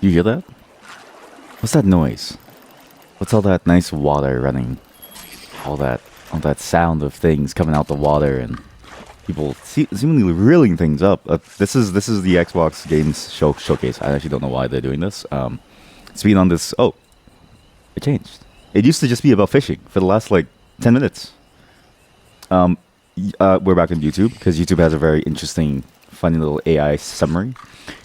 You hear that? What's that noise? What's all that nice water running? All that sound of things coming out the water and people seemingly reeling things up. This is the Xbox Games Showcase. I actually don't know why they're doing this. It's been on this. Oh, it changed. It used to just be about fishing for the last like 10 minutes. We're back on YouTube because YouTube has a very interesting, funny little AI summary.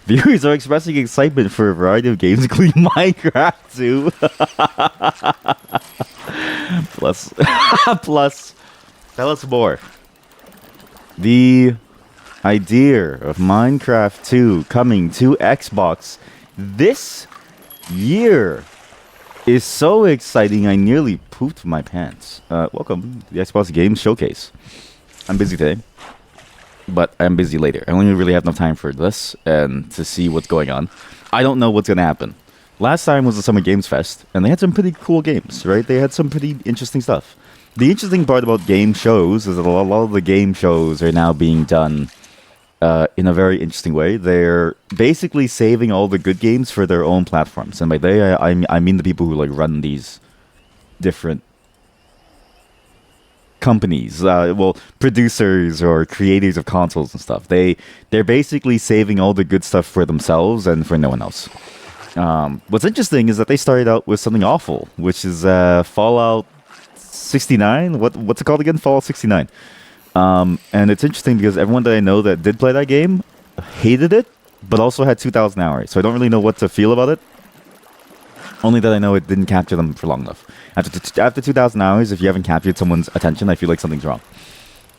Viewers are expressing excitement for a variety of games, including Minecraft 2. Plus, tell us more. The idea of Minecraft 2 coming to Xbox this year is so exciting, I nearly pooped my pants. Welcome to the Xbox Games Showcase. I'm busy today, but I'm busy later. I only really have enough time for this and to see what's going on. I don't know what's going to happen. Last time was the Summer Games Fest, and they had some pretty cool games, right? They had some pretty interesting stuff. The interesting part about game shows is that a lot of the game shows are now being done in a very interesting way. They're basically saving all the good games for their own platforms. And by they, I mean the people who like run these different companies, producers or creators of consoles and stuff. They're basically saving all the good stuff for themselves and for no one else. What's interesting is that they started out with something awful, which is Fallout 69. What's it called again? Fallout 69. And it's interesting because everyone that I know that did play that game hated it, but also had 2,000 hours. So I don't really know what to feel about it. Only that I know it didn't capture them for long enough. After 2,000 hours, if you haven't captured someone's attention, I feel like something's wrong.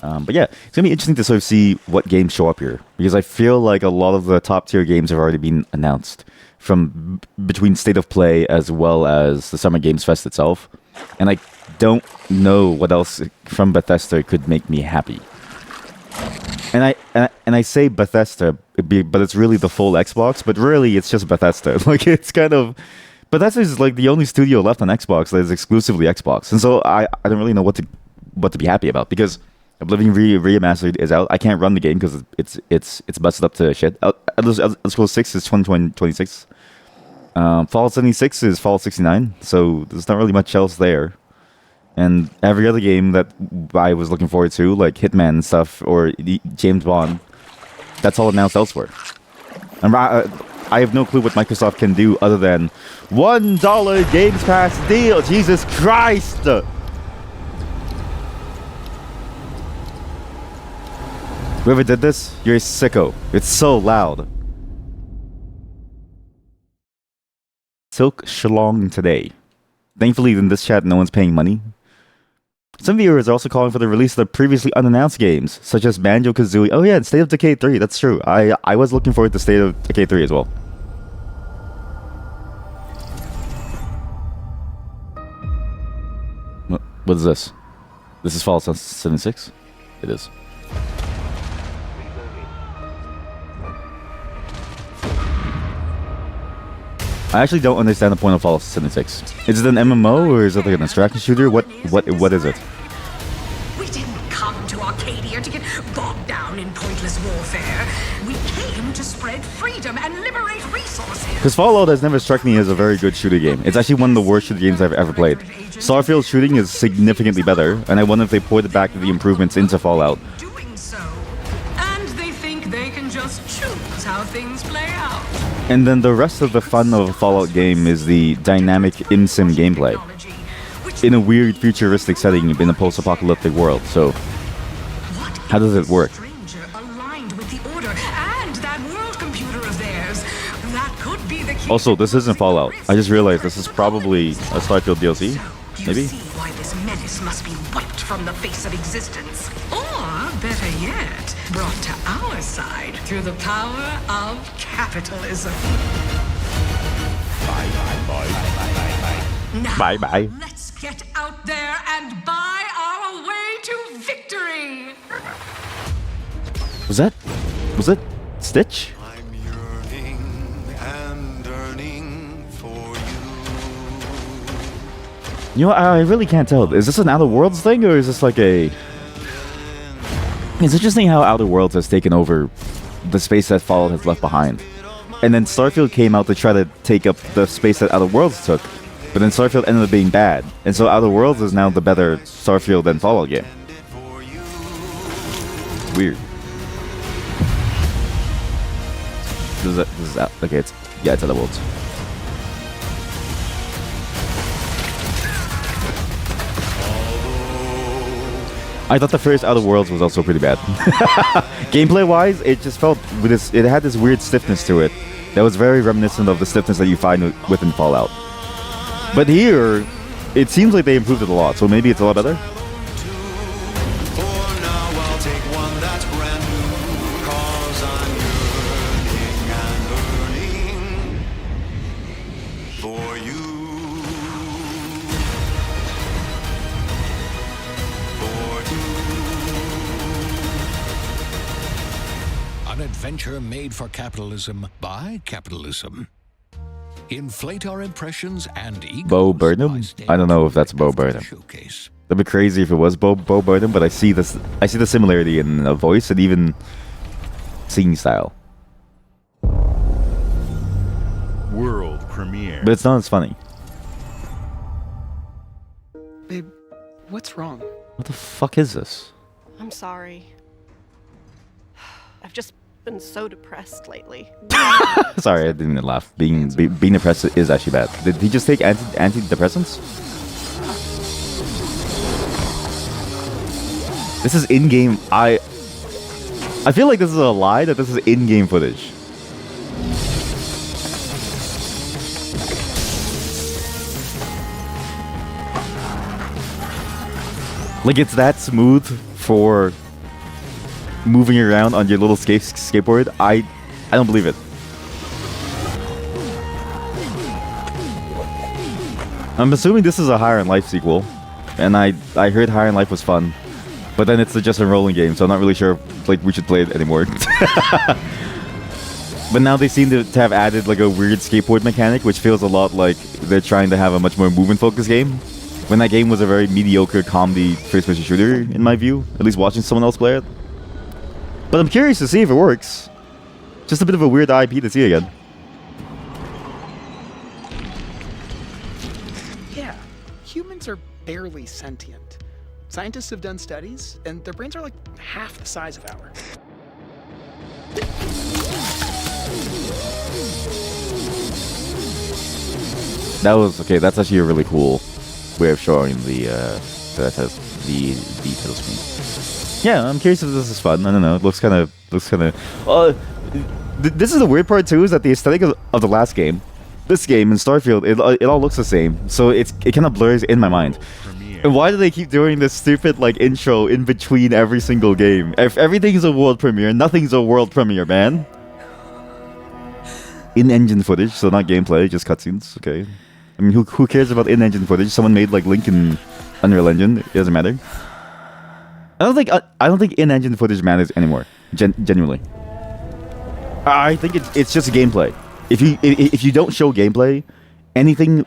But yeah, it's going to be interesting to sort of see what games show up here. Because I feel like a lot of the top tier games have already been announced from between State of Play as well as the Summer Games Fest itself. And I don't know what else from Bethesda could make me happy. And I say Bethesda, but it's really the full Xbox. But really, it's just Bethesda. Like it's kind of Bethesda is like the only studio left on Xbox that is exclusively Xbox, and so I don't really know what to be happy about because Oblivion Remastered is out. I can't run the game because it's busted up to shit. Elder Scrolls 6 is 2026. Fallout 76 is Fallout 69, so there's not really much else there. And every other game that I was looking forward to, like Hitman and stuff, or James Bond, that's all announced elsewhere. And I have no clue what Microsoft can do other than $1 Games Pass deal. Jesus Christ! Whoever did this, you're a sicko. It's so loud. Silk Shalong today. Thankfully, in this chat, no one's paying money. Some viewers are also calling for the release of the previously unannounced games, such as Banjo-Kazooie. Oh yeah, and State of Decay 3, that's true. I was looking forward to State of Decay 3 as well. What is this? This is Fallout 76? It is. I actually don't understand the point of Fallout 76. Is it an MMO or is it like an extraction shooter? What is it? We didn't come to Arcadia to get bogged down in pointless warfare. We came to spread freedom and liberate resources. Because Fallout has never struck me as a very good shooter game. It's actually one of the worst shooter games I've ever played. Starfield shooting is significantly better, and I wonder if they ported back the improvements into Fallout. Doing so, and they think they can just choose how things play out. And then the rest of the fun of a Fallout game is the dynamic ImSim gameplay in a weird futuristic setting in a post-apocalyptic world. So, how does it work? Also, this isn't Fallout. I just realized this is probably a Starfield DLC. Maybe? See why this menace must be wiped from the face of existence. Or, better yet, brought to our side through the power of capitalism. Bye, bye, bye, bye, bye, bye. Now, bye, bye. Let's get out there and buy our way to victory. Was that Stitch? I'm yearning and yearning for you. You know, I really can't tell. Is this an Outer Worlds thing, or is this like a... It's interesting how Outer Worlds has taken over the space that Fallout has left behind. And then Starfield came out to try to take up the space that Outer Worlds took. But then Starfield ended up being bad. And so Outer Worlds is now the better Starfield and Fallout game. Weird. This is out. Okay, it's Outer Worlds. I thought the first Outer Worlds was also pretty bad. Gameplay-wise, it just felt it had this weird stiffness to it that was very reminiscent of the stiffness that you find within Fallout. But here, it seems like they improved it a lot, so maybe it's a lot better. An adventure made for capitalism by capitalism. Inflate our impressions and egos. Bo Burnham? I don't know if that's Bo Burnham. That'd be crazy if it was Bo Burnham, but I see the similarity in the voice and even singing style. World premiere. But it's not as funny. Babe, what's wrong? What the fuck is this? I'm sorry. I've just been so depressed lately. Sorry, I didn't even laugh. Being depressed is actually bad. Did he just take antidepressants? This is in-game. I feel like this is a lie that this is in-game footage. Like it's that smooth for moving around on your little skateboard. I don't believe it. I'm assuming this is a Higher in Life sequel, and I heard Higher in Life was fun, but then it's just a rolling game, so I'm not really sure like we should play it anymore. But now they seem to have added like a weird skateboard mechanic, which feels a lot like they're trying to have a much more movement-focused game. When that game was a very mediocre comedy first-person shooter, in my view, at least watching someone else play it. But I'm curious to see if it works. Just a bit of a weird IP to see again. Yeah, humans are barely sentient. Scientists have done studies, and their brains are like half the size of ours. That was okay. That's actually a really cool way of showing the title screen. Yeah, I'm curious if this is fun. I don't know. It looks kind of. This is the weird part too, is that the aesthetic of the last game, this game in Starfield, it all looks the same. So it kind of blurs in my mind. And why do they keep doing this stupid like intro in between every single game? If everything's a world premiere, nothing's a world premiere, man. In-engine footage, so not gameplay, just cutscenes. Okay. I mean, who cares about in-engine footage? Someone made like Link in Unreal Engine. It doesn't matter. I don't think in-engine footage matters anymore. Genuinely. I think it's just gameplay. If you don't show gameplay, anything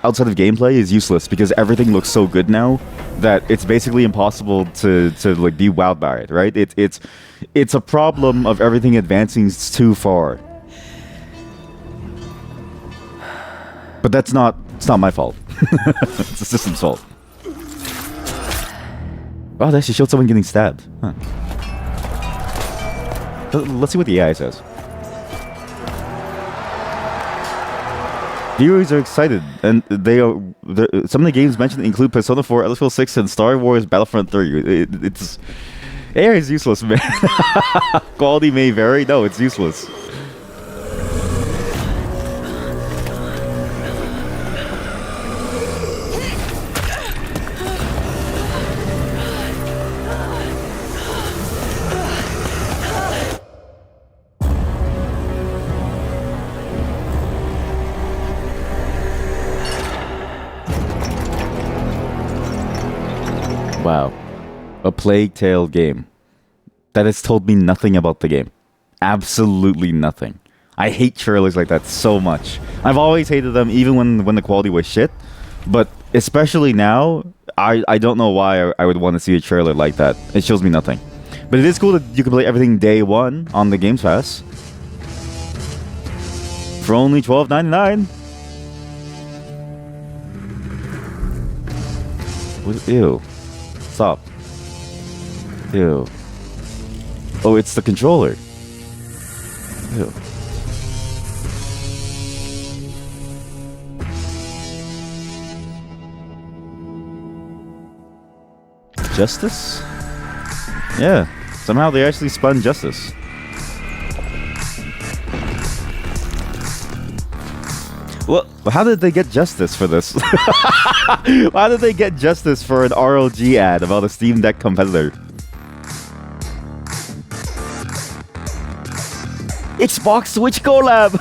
outside of gameplay is useless because everything looks so good now that it's basically impossible to like be wowed by it, right? It's a problem of everything advancing too far. But it's not my fault. It's the system's fault. Oh, they actually showed someone getting stabbed. Huh. Let's see what the AI says. Viewers are excited, and some of the games mentioned include Persona 4, Elder Scrolls 6, and Star Wars Battlefront 3. It's AI is useless, man. Quality may vary. No, it's useless. Wow. A Plague Tale game that has told me nothing about the game. Absolutely nothing. I hate trailers like that so much. I've always hated them, even when the quality was shit. But especially now, I don't know why I would want to see a trailer like that. It shows me nothing. But it is cool that you can play everything day one on the Games Pass. for only $12.99. Ew. Stop. Ew. Oh, it's the controller. Ew. Justice? Yeah. Somehow they actually spun Justice. Well, how did they get Justice for this? How did they get Justice for an RLG ad about a Steam Deck competitor? Xbox Switch collab!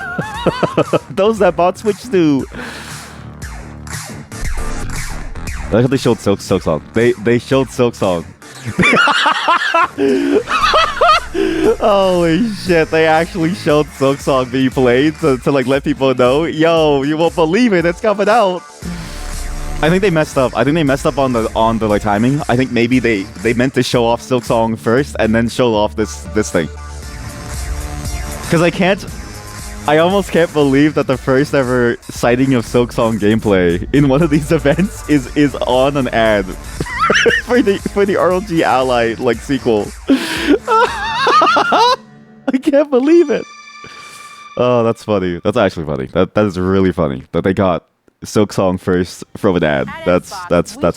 Those that bought Switch do. I like how they showed Silk Song. They showed Silk Song. Holy shit, they actually showed Silk Song being played to like let people know, yo, you won't believe it, it's coming out. I think they messed up. I think they messed up on the like timing. I think maybe they meant to show off Silk Song first and then show off this thing. Cause I almost can't believe that the first ever sighting of Silk Song gameplay in one of these events is on an ad for the RLG Ally like sequel. I can't believe it. Oh, that's funny. That's actually funny. That is really funny that they got Silk Song first from an ad. That's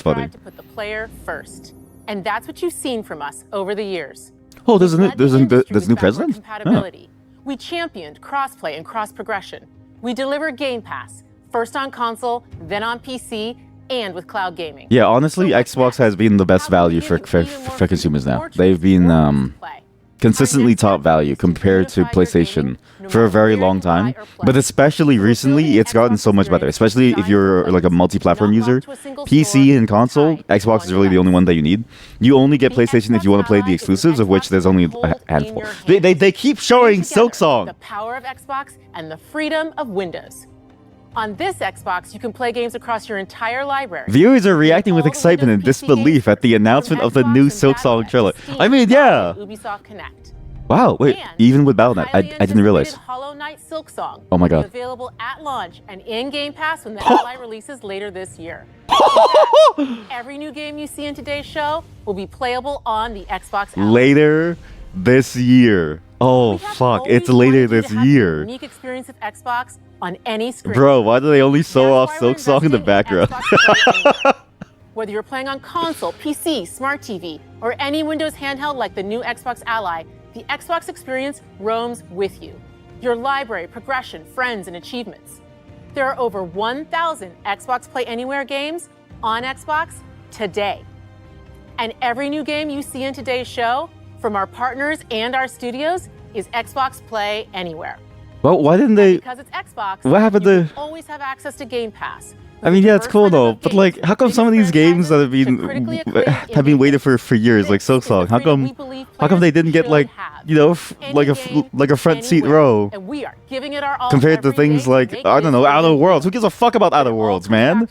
funny. To put the player first, and that's what you've seen from us over the years. Oh, there's a new president. Compatibility. We championed crossplay and cross progression. We delivered Game Pass, first on console, then on PC, and with cloud gaming. Yeah, honestly, Xbox has been the best value for consumers now. They've been consistently top value compared to PlayStation for a very long time. But especially recently, it's gotten so much better. Especially if you're like a multi-platform user. PC and console, Xbox is really the only one that you need. You only get PlayStation if you want to play the exclusives, of which there's only a handful. They keep showing Silk Song. The power of Xbox and the freedom of Windows. On this Xbox, you can play games across your entire library. Viewers are reacting with excitement and disbelief at the announcement of the new Silk Song trailer. I mean, yeah. Ubisoft Connect. Wow, wait, even with Battle.net, I didn't realize. Hollow Knight Silk Song. Oh my god. Available at launch and in Game Pass when the Ally releases later this year. Every new game you see in today's show will be playable on the Xbox Ally. Later this year. Oh fuck, it's later this year. Unique experience of Xbox on any screen. Bro, why do they only show off Silk Song in the background? Whether you're playing on console, PC, smart TV, or any Windows handheld like the new Xbox Ally, the Xbox experience roams with you. Your library, progression, friends, and achievements. There are over 1,000 Xbox Play Anywhere games on Xbox today. And every new game you see in today's show, from our partners and our studios, is Xbox Play Anywhere. Well, why didn't they? Because it's Xbox, what happened you to? can always have access to Game Pass. I mean, yeah, it's cool though, but like, how come some of these games that have been waited for years, like Silk Song, how come they didn't get like, you know, like a front seat row compared to things like, I don't know, Outer Worlds? Who gives a fuck about Outer Worlds, man?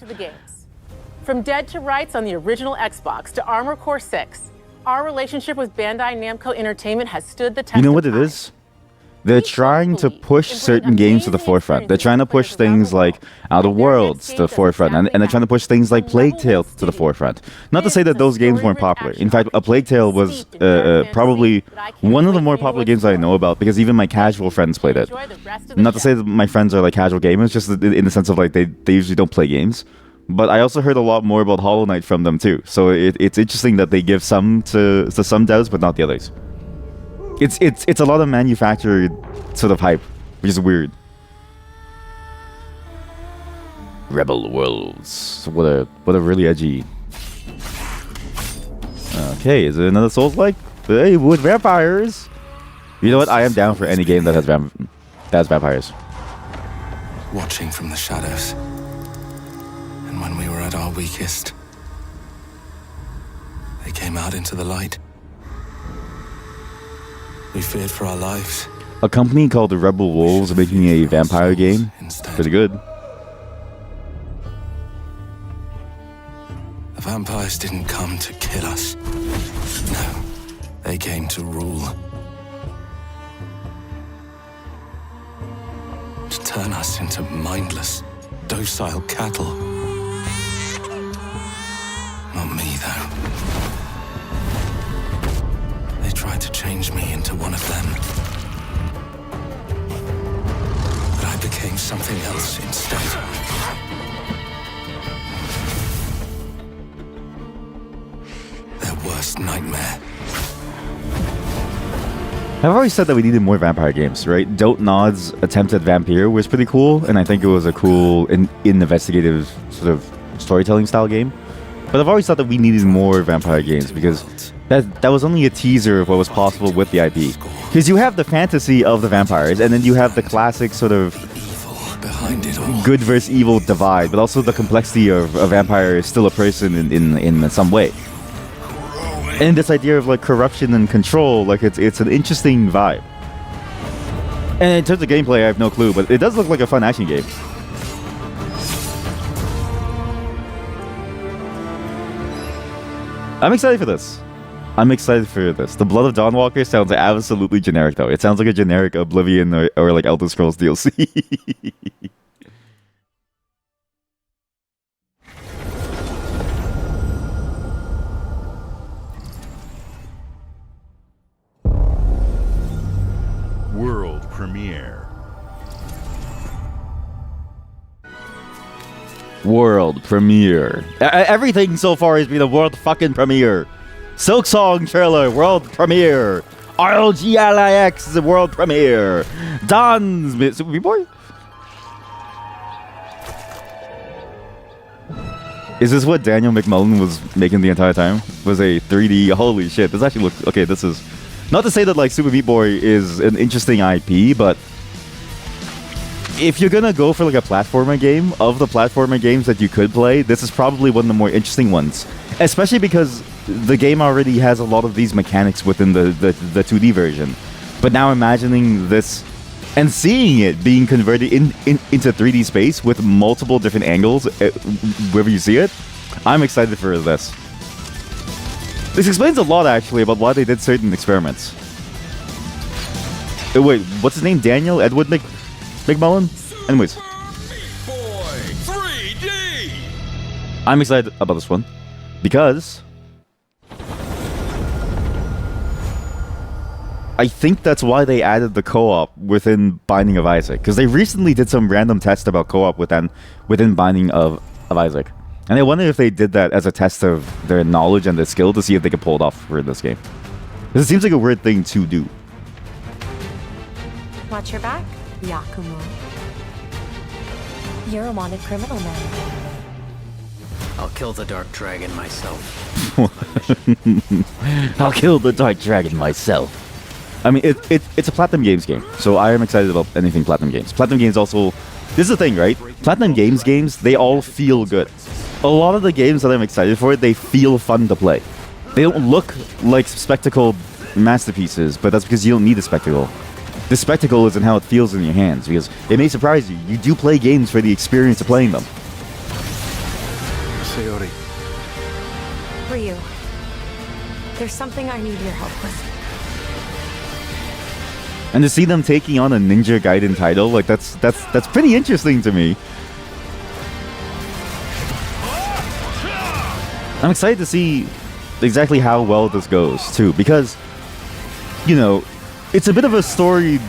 From Dead to Rights on the original Xbox to Armored Core 6, our relationship with Bandai Namco Entertainment has stood the test of time. You know what it is? They're trying to push certain games to the forefront. They're trying to push things like Outer Worlds to the forefront, and they're trying to push things like Plague Tale to the forefront. Not to say that those games weren't popular. In fact, A Plague Tale was probably one of the more popular games I know about, because even my casual friends played it. Not to say that my friends are like casual gamers, just in the sense of like they usually don't play games. But I also heard a lot more about Hollow Knight from them too. So it's interesting that they give some to some devs, but not the others. It's a lot of manufactured sort of hype, which is weird. Rebel Worlds. What a really edgy. Okay, is it another Souls-like? Hey, with vampires. You know what? I am down for any game that has vampires. Watching from the shadows. And when we were at our weakest, they came out into the light. We feared for our lives. A company called the Rebel Wolves making a vampire game. Pretty good. The vampires didn't come to kill us. No, they came to rule. to turn us into mindless, docile cattle. Not me, though. They tried to change me into one of them. But I became something else instead. Their worst nightmare. I've always said that we needed more vampire games, right? Dote Nod's attempt at Vampire was pretty cool, and I think it was a cool investigative sort of storytelling style game. But I've always thought that we needed more vampire games because that was only a teaser of what was possible with the IP. Because you have the fantasy of the vampires, and then you have the classic sort of Behind it all. good versus evil divide, but also the complexity of a vampire is still a person in some way. And this idea of like corruption and control, like it's an interesting vibe. And in terms of gameplay, I have no clue, but it does look like a fun action game. I'm excited for this. The Blood of Dawnwalker sounds absolutely generic, though. It sounds like a generic Oblivion or like Elder Scrolls DLC. World premiere. World premiere. Everything so far has been a world fucking premiere. Silk Song trailer, world premiere. RLGLIX is a world premiere. Don's Super Meat Boy? Is this what Daniel McMullen was making the entire time? Was a 3D? Holy shit! This actually looks okay. This is not to say that like Super Meat Boy is an interesting IP, but if you're gonna go for like a platformer game, of the platformer games that you could play, this is probably one of the more interesting ones. Especially because the game already has a lot of these mechanics within the 2D version. But now imagining this and seeing it being converted into 3D space with multiple different angles wherever you see it, I'm excited for this. This explains a lot actually about why they did certain experiments. Wait, what's his name? Daniel Edward McMullen? Anyways. Boy 3D! I'm excited about this one because I think that's why they added the co-op within Binding of Isaac, because they recently did some random test about co-op within Binding of Isaac, and I wonder if they did that as a test of their knowledge and their skill to see if they could pull it off for this game. Because it seems like a weird thing to do. Watch your back, Yakumo. You're a wanted criminal now. I'll kill the Dark Dragon myself. I'll kill the Dark Dragon myself. I mean, it's a Platinum Games game, so I am excited about anything Platinum Games. Platinum Games also... This is the thing, right? Platinum games, they all feel good. A lot of the games that I'm excited for, they feel fun to play. They don't look like spectacled masterpieces, but that's because you don't need a spectacle. The spectacle is in how it feels in your hands, because it may surprise you. You do play games for the experience of playing them. Sayori. Ryu, there's something I need your help with. And to see them taking on a Ninja Gaiden title, like that's pretty interesting to me. I'm excited to see exactly how well this goes too, because you know, it's a bit of a storied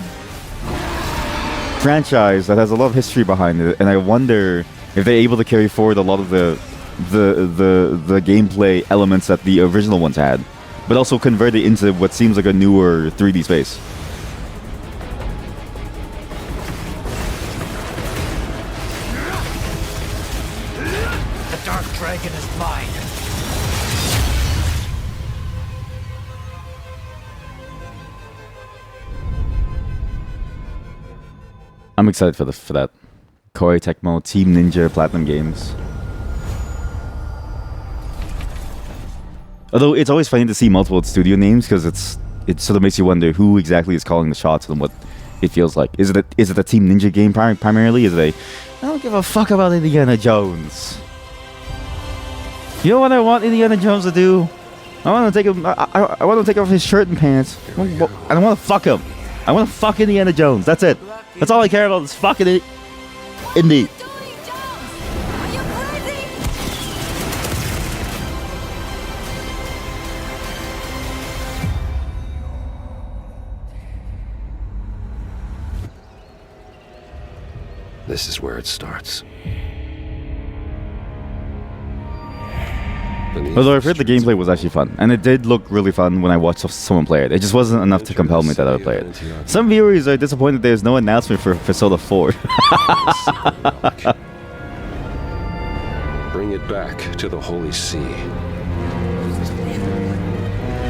franchise that has a lot of history behind it, and I wonder if they're able to carry forward a lot of the gameplay elements that the original ones had, but also convert it into what seems like a newer 3D space. The Dark Dragon is mine. I'm excited for that. Koei Tecmo, Team Ninja, Platinum Games. Although it's always funny to see multiple studio names because it sort of makes you wonder who exactly is calling the shots and what it feels like. Is it a Team Ninja game primarily? Is it I don't give a fuck about Indiana Jones. You know what I want Indiana Jones to do? I want to take him. I want to take off his shirt and pants. I don't want to fuck him. I want to fuck Indiana Jones. That's it. That's all I care about is fucking it. Indeed. This is where it starts. Although I've heard the gameplay was actually fun, and it did look really fun when I watched someone play it. It just wasn't enough to compel me that I would play it. Some viewers are disappointed there's no announcement for Persona 4. Bring it back to the Holy See.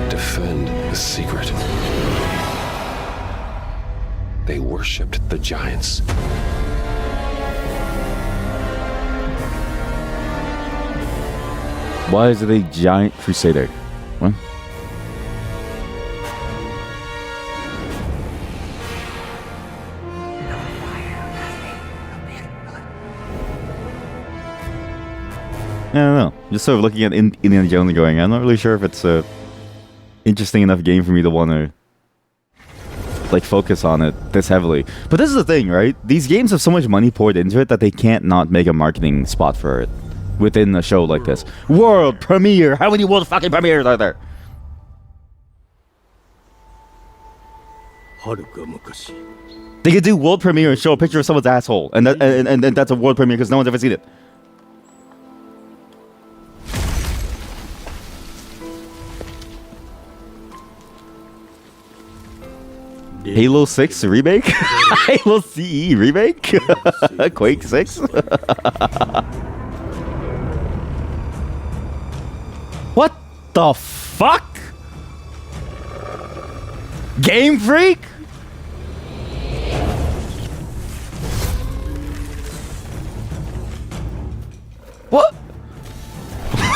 Defend the secret. They worshipped the giants. Why is it a giant crusader? What? I don't know. Just sort of looking at Indiana Jones and going, I'm not really sure if it's a interesting enough game for me to want to like focus on it this heavily. But this is the thing, right? These games have so much money poured into it that they can't not make a marketing spot for it within a show like this. World premiere! How many world fucking premieres are there? They could do world premiere and show a picture of someone's asshole, and that's a world premiere because no one's ever seen it. Halo 6 remake? Halo CE remake? Quake 6? What the fuck? Game Freak? What?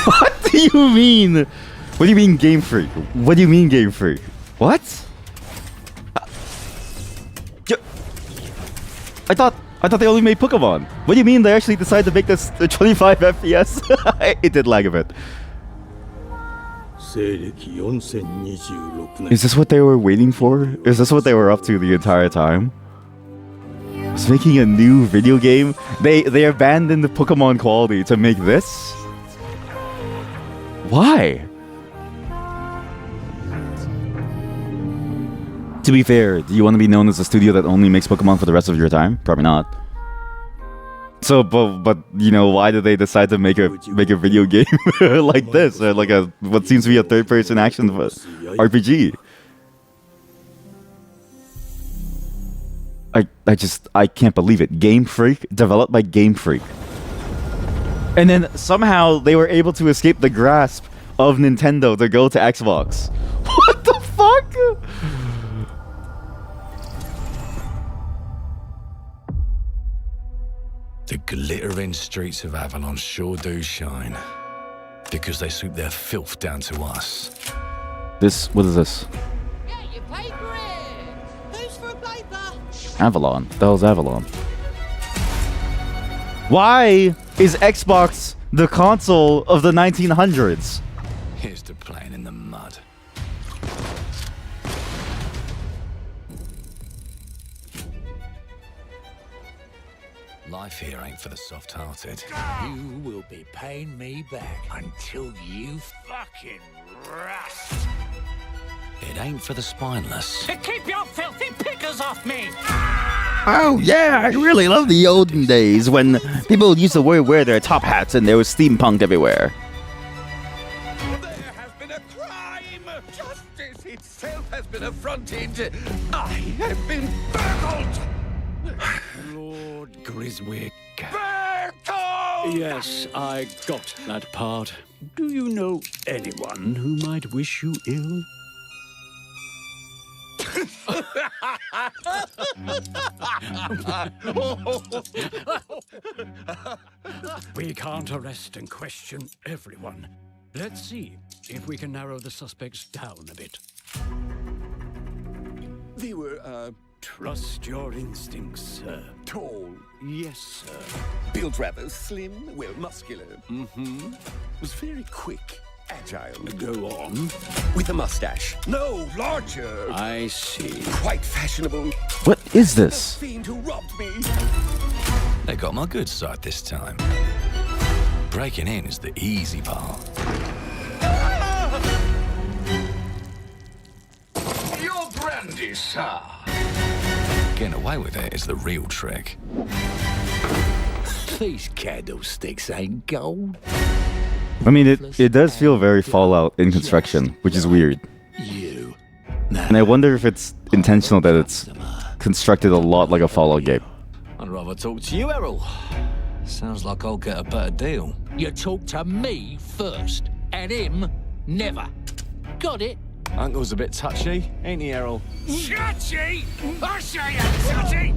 What do you mean? What do you mean Game Freak? What do you mean Game Freak? What? I thought they only made Pokemon. What do you mean they actually decided to make this 25 FPS? It did lag a bit. Is this what they were waiting for? Is this what they were up to the entire time? Was making a new video game? They abandoned the Pokemon quality to make this? Why? To be fair, do you want to be known as a studio that only makes Pokemon for the rest of your time? Probably not. So, but you know, why did they decide to make a video game like this, or like a what seems to be a third-person action RPG? I can't believe it. Game Freak, developed by Game Freak, and then somehow they were able to escape the grasp of Nintendo to go to Xbox. What the fuck? The glittering streets of Avalon sure do shine. Because they sweep their filth down to us. What is this? Get your paper in! Who's for a paper? Avalon. The hell's Avalon? Why is Xbox the console of the 1900s? Here's to playing in the mud. Life here ain't for the soft-hearted. You will be paying me back until you fucking rust. It ain't for the spineless. Keep your filthy pickers off me! Oh yeah, I really love the olden days when people used to wear their top hats and there was steampunk everywhere. There has been a crime! Justice itself has been affronted! I have been burgled! Lord Griswick. Bertold! Yes, I got that part. Do you know anyone who might wish you ill? We can't arrest and question everyone. Let's see if we can narrow the suspects down a bit. They were, Trust your instincts, sir. tall. Yes, sir. Built rather slim, well, muscular. Was very quick. agile. Go on. With a mustache. No, larger. I see. Quite fashionable. What is this? Fiend who robbed me. They got my good side this time. Breaking in is the easy part. Your brandy, sir. Getting away with it is the real trick. These candlesticks ain't gold. I mean, it does feel very Fallout in construction, which is weird. You. And I wonder if it's intentional that it's constructed a lot like a Fallout game. I'd rather talk to you, Errol. Sounds like I'll get a better deal. You talk to me first, and him never. Got it? Uncle's a bit touchy, ain't he, Errol? Touchy? I say I'm touchy!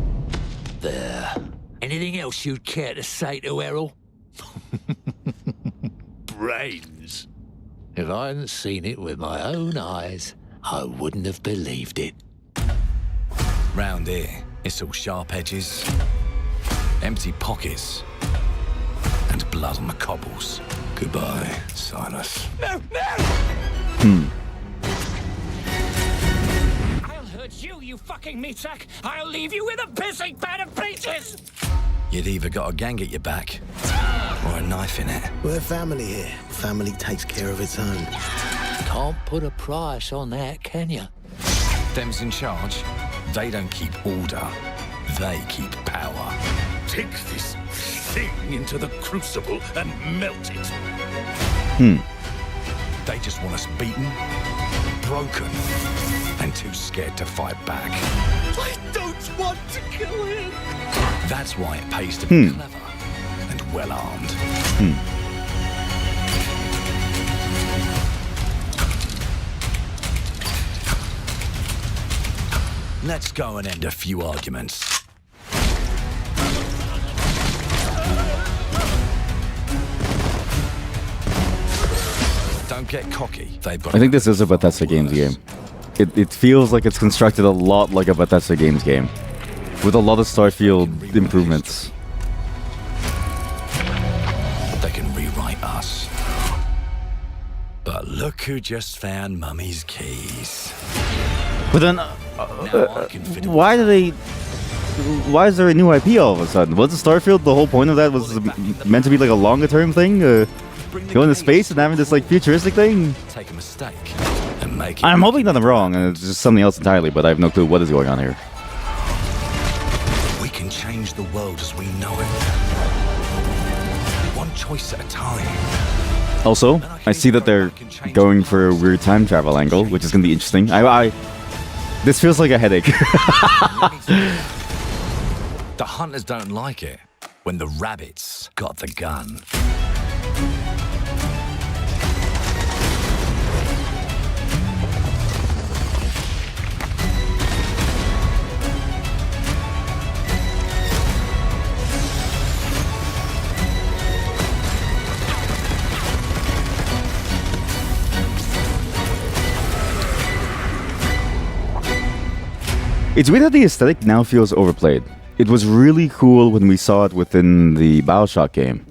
There. Anything else you'd care to say to Errol? Brains. If I hadn't seen it with my own eyes, I wouldn't have believed it. Round here, it's all sharp edges, empty pockets, and blood on the cobbles. Goodbye, Silas. No, no! I'll hurt you, you fucking meatsack! I'll leave you with a pissing bed of pieces! You'd either got a gang at your back, or a knife in it. We're family here. Family takes care of its own. Can't put a price on that, can you? Them's in charge. They don't keep order. They keep power. Take this thing into the crucible and melt it. They just want us beaten, broken, and too scared to fight back. I don't want to kill him. That's why it pays to be clever and well-armed. Let's go and end a few arguments. Don't get cocky. They've got I think this is a Bethesda Games game. It feels like it's constructed a lot like a Bethesda Games game, with a lot of Starfield improvements. They can rewrite us. But look who just found Mummy's keys. But then, why do they? Why is there a new IP all of a sudden? Wasn't Starfield the whole point of that was meant to be like a longer term thing? Going to space and having this like futuristic thing? Take a mistake and make it. I'm hoping that I'm wrong and it's just something else entirely, but I have no clue what is going on here. We can change the world as we know it. One choice at a time. Also, I see that they're going for a weird time travel angle, which is going to be interesting. This feels like a headache. The hunters don't like it when the rabbits got the gun. It's weird how the aesthetic now feels overplayed. It was really cool when we saw it within the BioShock game.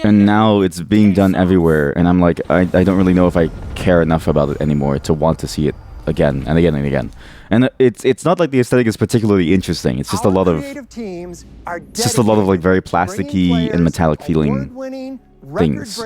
And now it's being done everywhere, and I'm like, I don't really know if I care enough about it anymore to want to see it again and again and again. And it's not like the aesthetic is particularly interesting. It's just a lot of like very plasticky and metallic feeling things.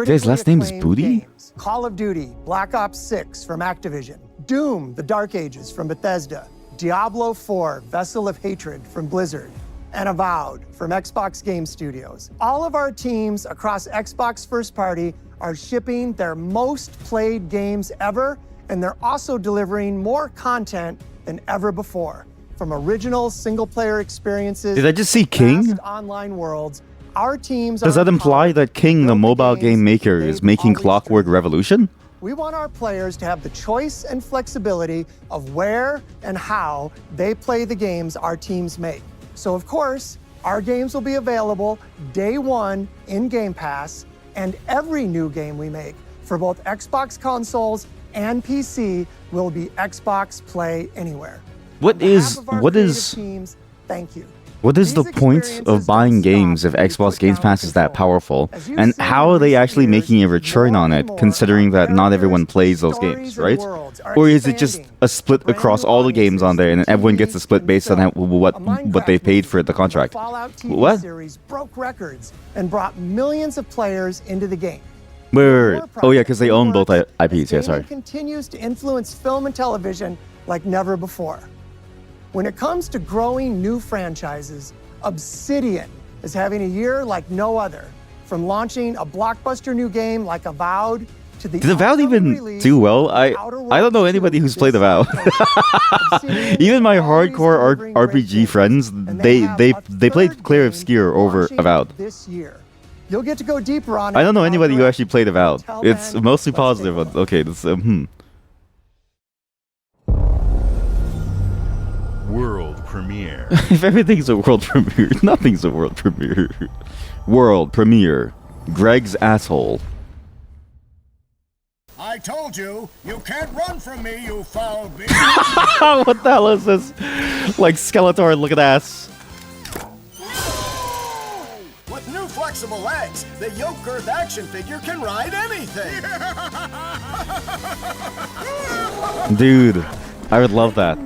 His last name is Booty? Games. Call of Duty, Black Ops 6 from Activision, Doom, The Dark Ages from Bethesda, Diablo 4, Vessel of Hatred from Blizzard, and Avowed from Xbox Game Studios. All of our teams across Xbox First Party are shipping their most played games ever, and they're also delivering more content than ever before. From original single-player experiences Did I just see King? to online worlds, our teams Does that imply that King, the mobile game maker, is making Clockwork Revolution? We want our players to have the choice and flexibility of where and how they play the games our teams make. So of course, our games will be available day one in Game Pass, and every new game we make for both Xbox consoles and PC will be Xbox Play Anywhere. What is Teams, thank you. What is the point of buying games if Xbox Games Pass is that powerful? And how are they actually making a return on it, considering that not everyone plays those games, right? Or is it just a split across all the games on there, and everyone gets a split based on what they paid for the contract? Fallout TV What? series broke records and brought millions of players into the game. Wait. Oh yeah, because they own both IPs. Yeah, sorry. Continues to influence film and television like never before. When it comes to growing new franchises, Obsidian is having a year like no other. From launching a blockbuster new game like Avowed to the Did Avowed even do well? I don't know anybody who's played Avowed. Even my hardcore RPG friends, they played Clear Obscure over Avowed. This year. You'll get to go deeper on it. I don't know anybody who actually played Avowed. It's mostly positive. Okay, that's World premiere. If everything's a world premiere, nothing's a world premiere. World premiere. Greg's asshole. I told you, you can't run from me, you foul beast. What the hell is this? Like Skeletor looking ass. With new flexible legs, the yoke girth action figure can ride anything. Dude, I would love that.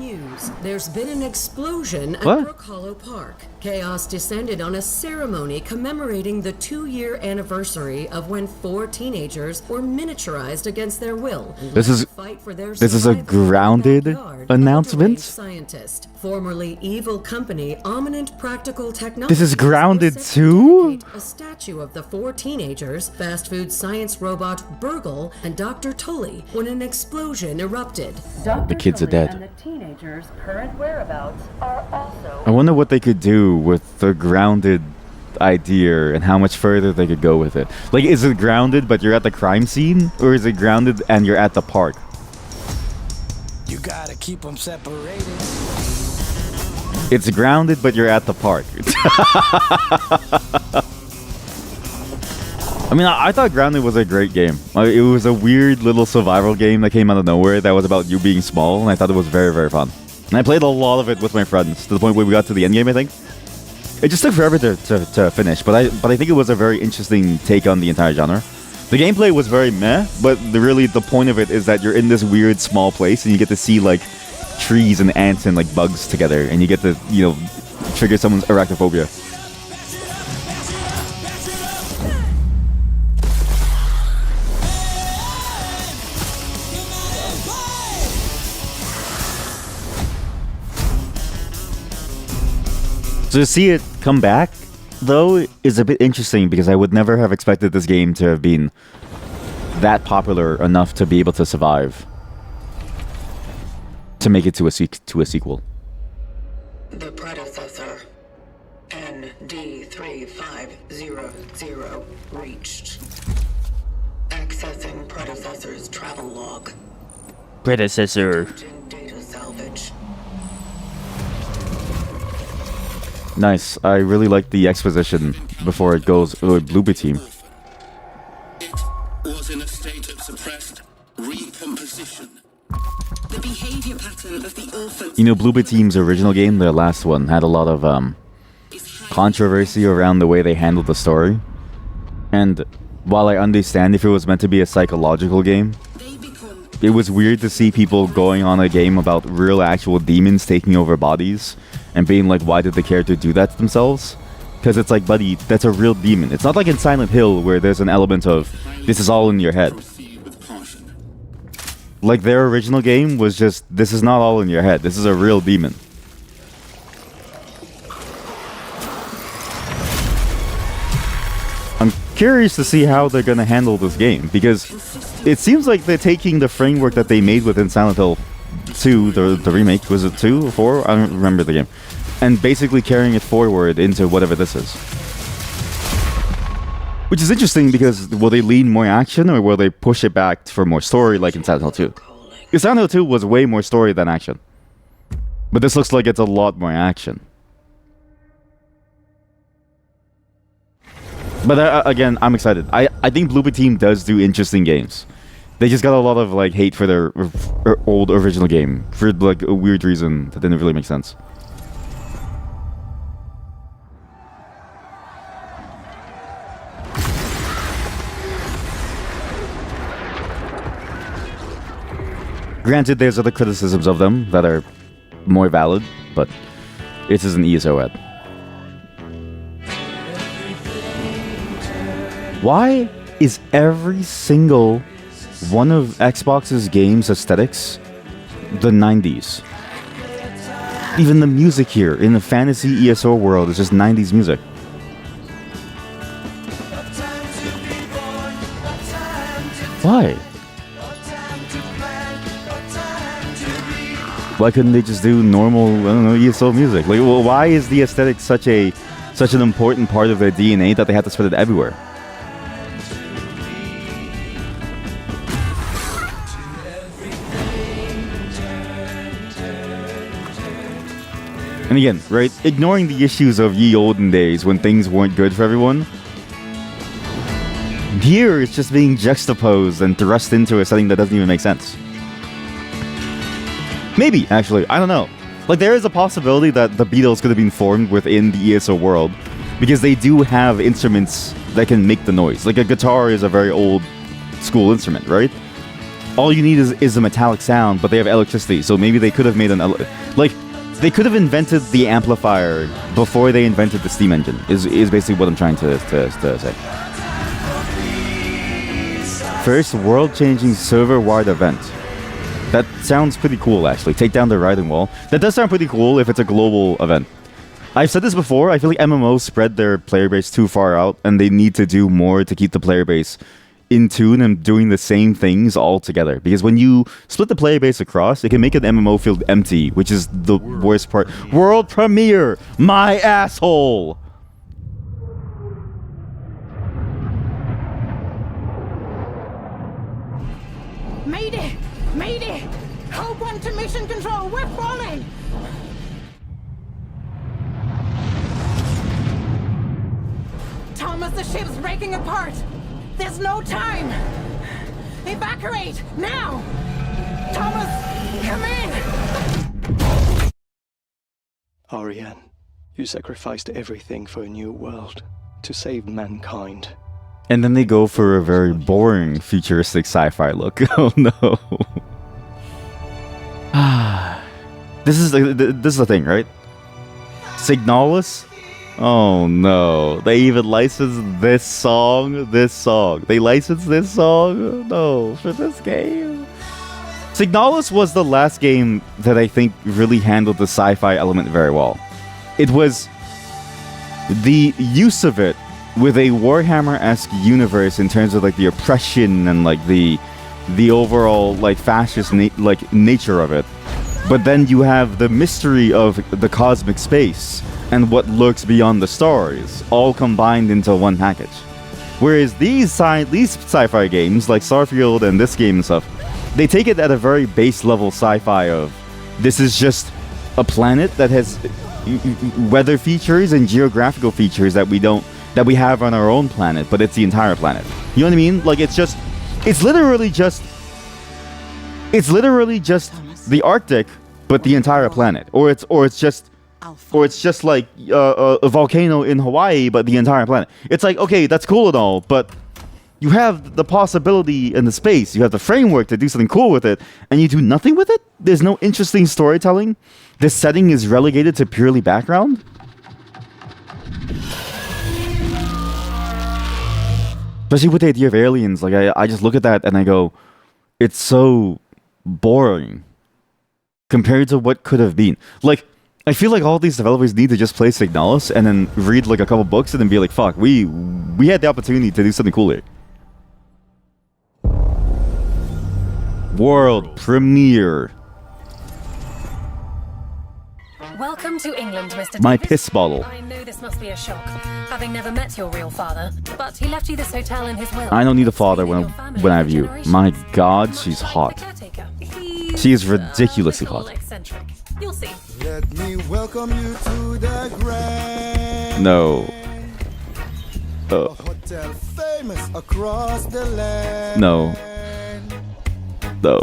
There's been an explosion at What? Brook Hollow Park. Chaos descended on a ceremony commemorating the 2-year anniversary of when 4 teenagers were miniaturized against their will. This is a grounded announcement. Scientist, formerly evil company Eminent Practical Technologies. This is grounded too. A statue of the 4 teenagers, fast food science robot Burgle, and Dr. Tully when an explosion erupted. The kids are dead. And the teenagers' current whereabouts are also. I wonder what they could do with the grounded idea and how much further they could go with it. Like, is it grounded but you're at the crime scene? Or is it grounded and you're at the park? You gotta keep them separated. It's grounded but you're at the park. I mean, I thought Grounded was a great game. It was a weird little survival game that came out of nowhere that was about you being small, and I thought it was very, very fun. And I played a lot of it with my friends, to the point where we got to the end game, I think. It just took forever to finish, but I think it was a very interesting take on the entire genre. The gameplay was very meh, but really the point of it is that you're in this weird small place, and you get to see, like, trees and ants and, like, bugs together, and you get to, you know, trigger someone's arachnophobia. So to see it come back, though, is a bit interesting because I would never have expected this game to have been that popular enough to be able to survive. To make it to a sequel. The predecessor, ND3500, reached. Accessing predecessor's travel log. Predecessor. Data salvage. Nice. I really like the exposition before it goes. Bloober team. Was in a state of suppressed recomposition. The behavior pattern of the orphan. You know, Bloober Team's original game, their last one, had a lot of controversy around the way they handled the story. And while I understand if it was meant to be a psychological game, it was weird to see people going on a game about real actual demons taking over bodies and being like, why did the character do that to themselves? Because it's like, buddy, that's a real demon. It's not like in Silent Hill where there's an element of, this is all in your head. Like, their original game was just, this is not all in your head. This is a real demon. I'm curious to see how they're gonna handle this game, because it seems like they're taking the framework that they made within Silent Hill 2, the remake, was it 2 or 4? I don't remember the game. And basically carrying it forward into whatever this is. Which is interesting because will they lean more action or will they push it back for more story like in Silent Hill 2? Because Silent Hill 2 was way more story than action. But this looks like it's a lot more action. But again, I'm excited. I think Bloober Team does do interesting games. They just got a lot of like hate for their old original game for like a weird reason that didn't really make sense. Granted, there's other criticisms of them that are more valid, but it is an ESO ad. Why is every single one of Xbox's games aesthetics the 90s? Even the music here in the fantasy ESO world is just 90s music. Why? Why couldn't they just do normal, I don't know, ESO music? Like, well, why is the aesthetic such an important part of their DNA that they have to spread it everywhere? And again, right, ignoring the issues of ye olden days when things weren't good for everyone, here it's just being juxtaposed and thrust into a setting that doesn't even make sense. Maybe, actually, I don't know. Like, there is a possibility that the Beatles could have been formed within the ESO world, because they do have instruments that can make the noise. Like, a guitar is a very old school instrument, right? All you need is a metallic sound, but they have electricity, so maybe they could have made they could have invented the amplifier before they invented the steam engine, is basically what I'm trying to say. First world-changing server-wide event. That sounds pretty cool, actually. Take down the writing wall. That does sound pretty cool if it's a global event. I've said this before, I feel like MMOs spread their player base too far out, and they need to do more to keep the player base in tune and doing the same things all together. Because when you split the player base across, it can make an MMO feel empty, which is the worst part. World premiere! My asshole! Mayday! Mayday! Hold one to mission control! We're falling! Thomas, the ship's breaking apart! There's no time! Evacuate! Now! Thomas, come in! Ariane, you sacrificed everything for a new world, to save mankind. And then they go for a very boring futuristic sci-fi look. Oh no. This is the thing, right? Signalis? Oh no. They even licensed this song. They licensed this song? No, for this game. Signalis was the last game that I think really handled the sci-fi element very well. It was the use of it with a Warhammer-esque universe in terms of like the oppression and like the overall like fascist nature of it. But then you have the mystery of the cosmic space and what lurks beyond the stars, all combined into one package. Whereas these sci-fi games, like Starfield and this game and stuff, they take it at a very base level sci-fi of, this is just a planet that has weather features and geographical features that we have on our own planet, but it's the entire planet. You know what I mean? Like, it's literally just the Arctic, but the entire planet, or it's just like a volcano in Hawaii, but the entire planet. It's like, okay, that's cool and all, but you have the possibility and the space, you have the framework to do something cool with it, and you do nothing with it? There's no interesting storytelling? This setting is relegated to purely background? Especially with the idea of aliens, like I just look at that and I go, it's so boring compared to what could have been. Like, I feel like all these developers need to just play Signalis and then read like a couple books and then be like, fuck, we had the opportunity to do something cool here. World premiere. Welcome to England, Mr. My Davis. piss bottle. I know this must be a shock, having never met your real father, but he left you this hotel in his will. I don't need a father when I have you. My god, she's hot. She is ridiculously hot. You'll see. Let me welcome you to the grand. No. A hotel famous across the land. No. No.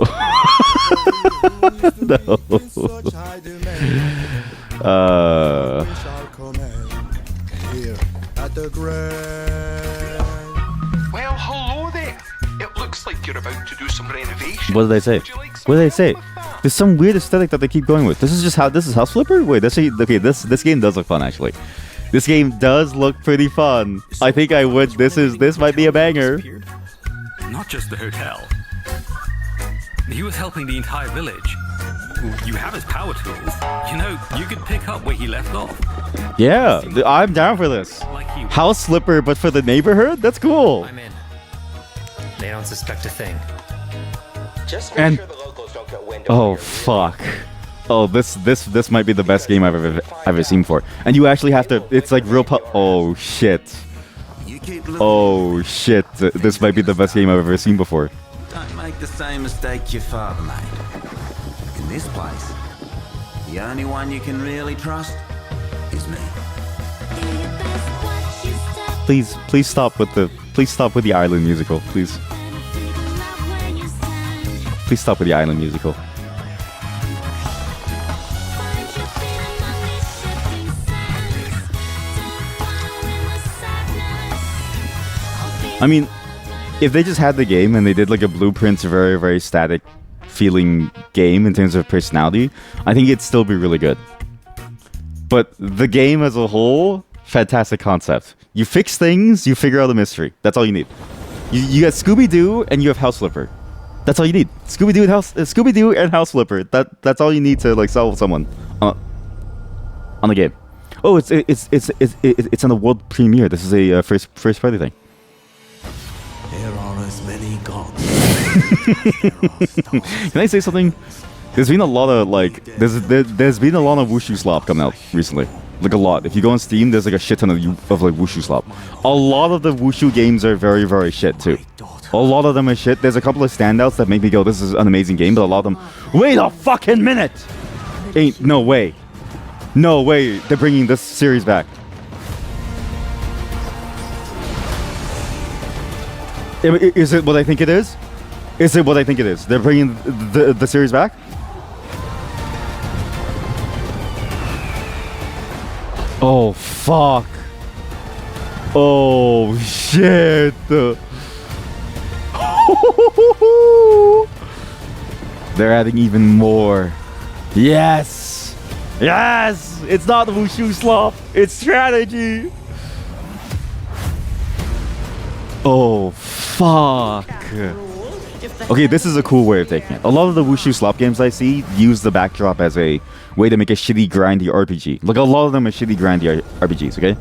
No. Here at the grand. Well, hello there. It looks like you're about to do some renovation. What did they say? What did they say? There's some weird aesthetic that they keep going with. This is House Flipper? Wait, this game does look fun actually. This game does look pretty fun. I think I would. This might be a banger. Not just the hotel. He was helping the entire village. You have his power tools. You know, you could pick up where he left off. Yeah, I'm down for this. House Flipper, but for the neighborhood? That's cool. I'm in. They don't suspect a thing. Just And- make sure the locals don't get wind Oh fuck. Oh, this might be the best game I've ever seen before. And you actually have to. It's like real. Oh shit. Oh shit. This might be the best game I've ever seen before. Don't make the same mistake your father made. In this place, the only one you can really trust is me. Please stop with the island musical, please. Please stop with the island musical. I mean, if they just had the game and they did like a Blueprint's very, very static feeling game in terms of personality, I think it'd still be really good. But the game as a whole, fantastic concept. You fix things, you figure out a mystery. That's all you need. You got Scooby-Doo and you have House Flipper. That's all you need. Scooby-Doo and House Flipper. That's all you need to like solve someone on the game. Oh, it's on the world premiere. This is a first party thing. There are as many gods. Can I say something? There's been a lot of like there's been a lot of wushu slop coming out recently. Like a lot. If you go on Steam, there's like a shit ton of like wushu slop. A lot of the wushu games are very, very shit too. A lot of them are shit. There's a couple of standouts that make me go, this is an amazing game, but a lot of them, wait a fucking minute! Ain't no way. No way they're bringing this series back. Is it what I think it is? Is it what I think it is? They're bringing the series back? Oh, fuck. Oh, shit. They're adding even more. Yes. Yes. It's not the wushu slop. It's strategy. Oh, fuck. Okay, this is a cool way of taking it. A lot of the wushu slop games I see use the backdrop as a way to make a shitty, grindy RPG. Like, a lot of them are shitty, grindy RPGs, okay?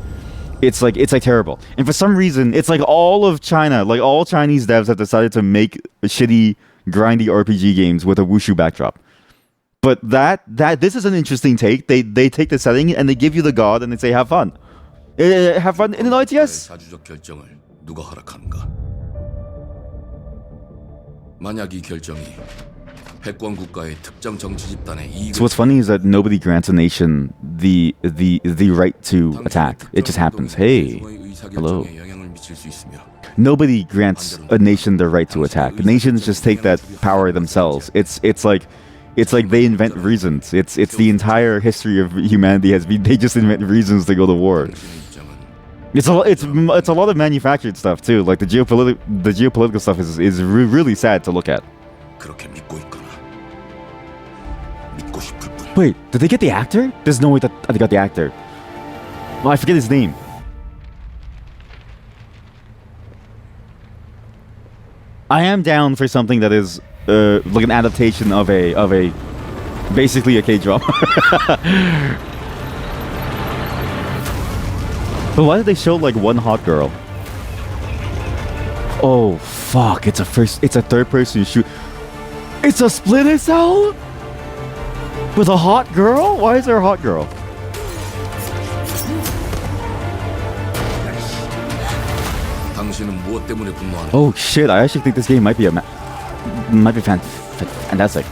It's like terrible. And for some reason, it's like all of China, like all Chinese devs have decided to make shitty, grindy RPG games with a wushu backdrop. But this is an interesting take. They take the setting and they give you the god and they say, have fun. Have fun in an RTS. 사주적 결정을 누가 허락하는가? 만약 이 결정이 패권 국가의 특정 정치 집단의 이익을 So what's funny is that nobody grants a nation the right to attack. It just happens. Hey, hello. Nobody grants a nation the right to attack. Nations just take that power themselves. It's like they invent reasons. It's the entire history of humanity has been. They just invent reasons to go to war. It's a lot of manufactured stuff too. Like the geopolitical stuff is really sad to look at. Wait, did they get the actor? There's no way that they got the actor. Well, I forget his name. I am down for something that is like an adaptation of a basically a K-drama. But why did they show like one hot girl? Oh fuck! It's a third-person shoot. It's a Splinter Cell with a hot girl. Why is there a hot girl? Oh shit! I actually think this game might be fantastic.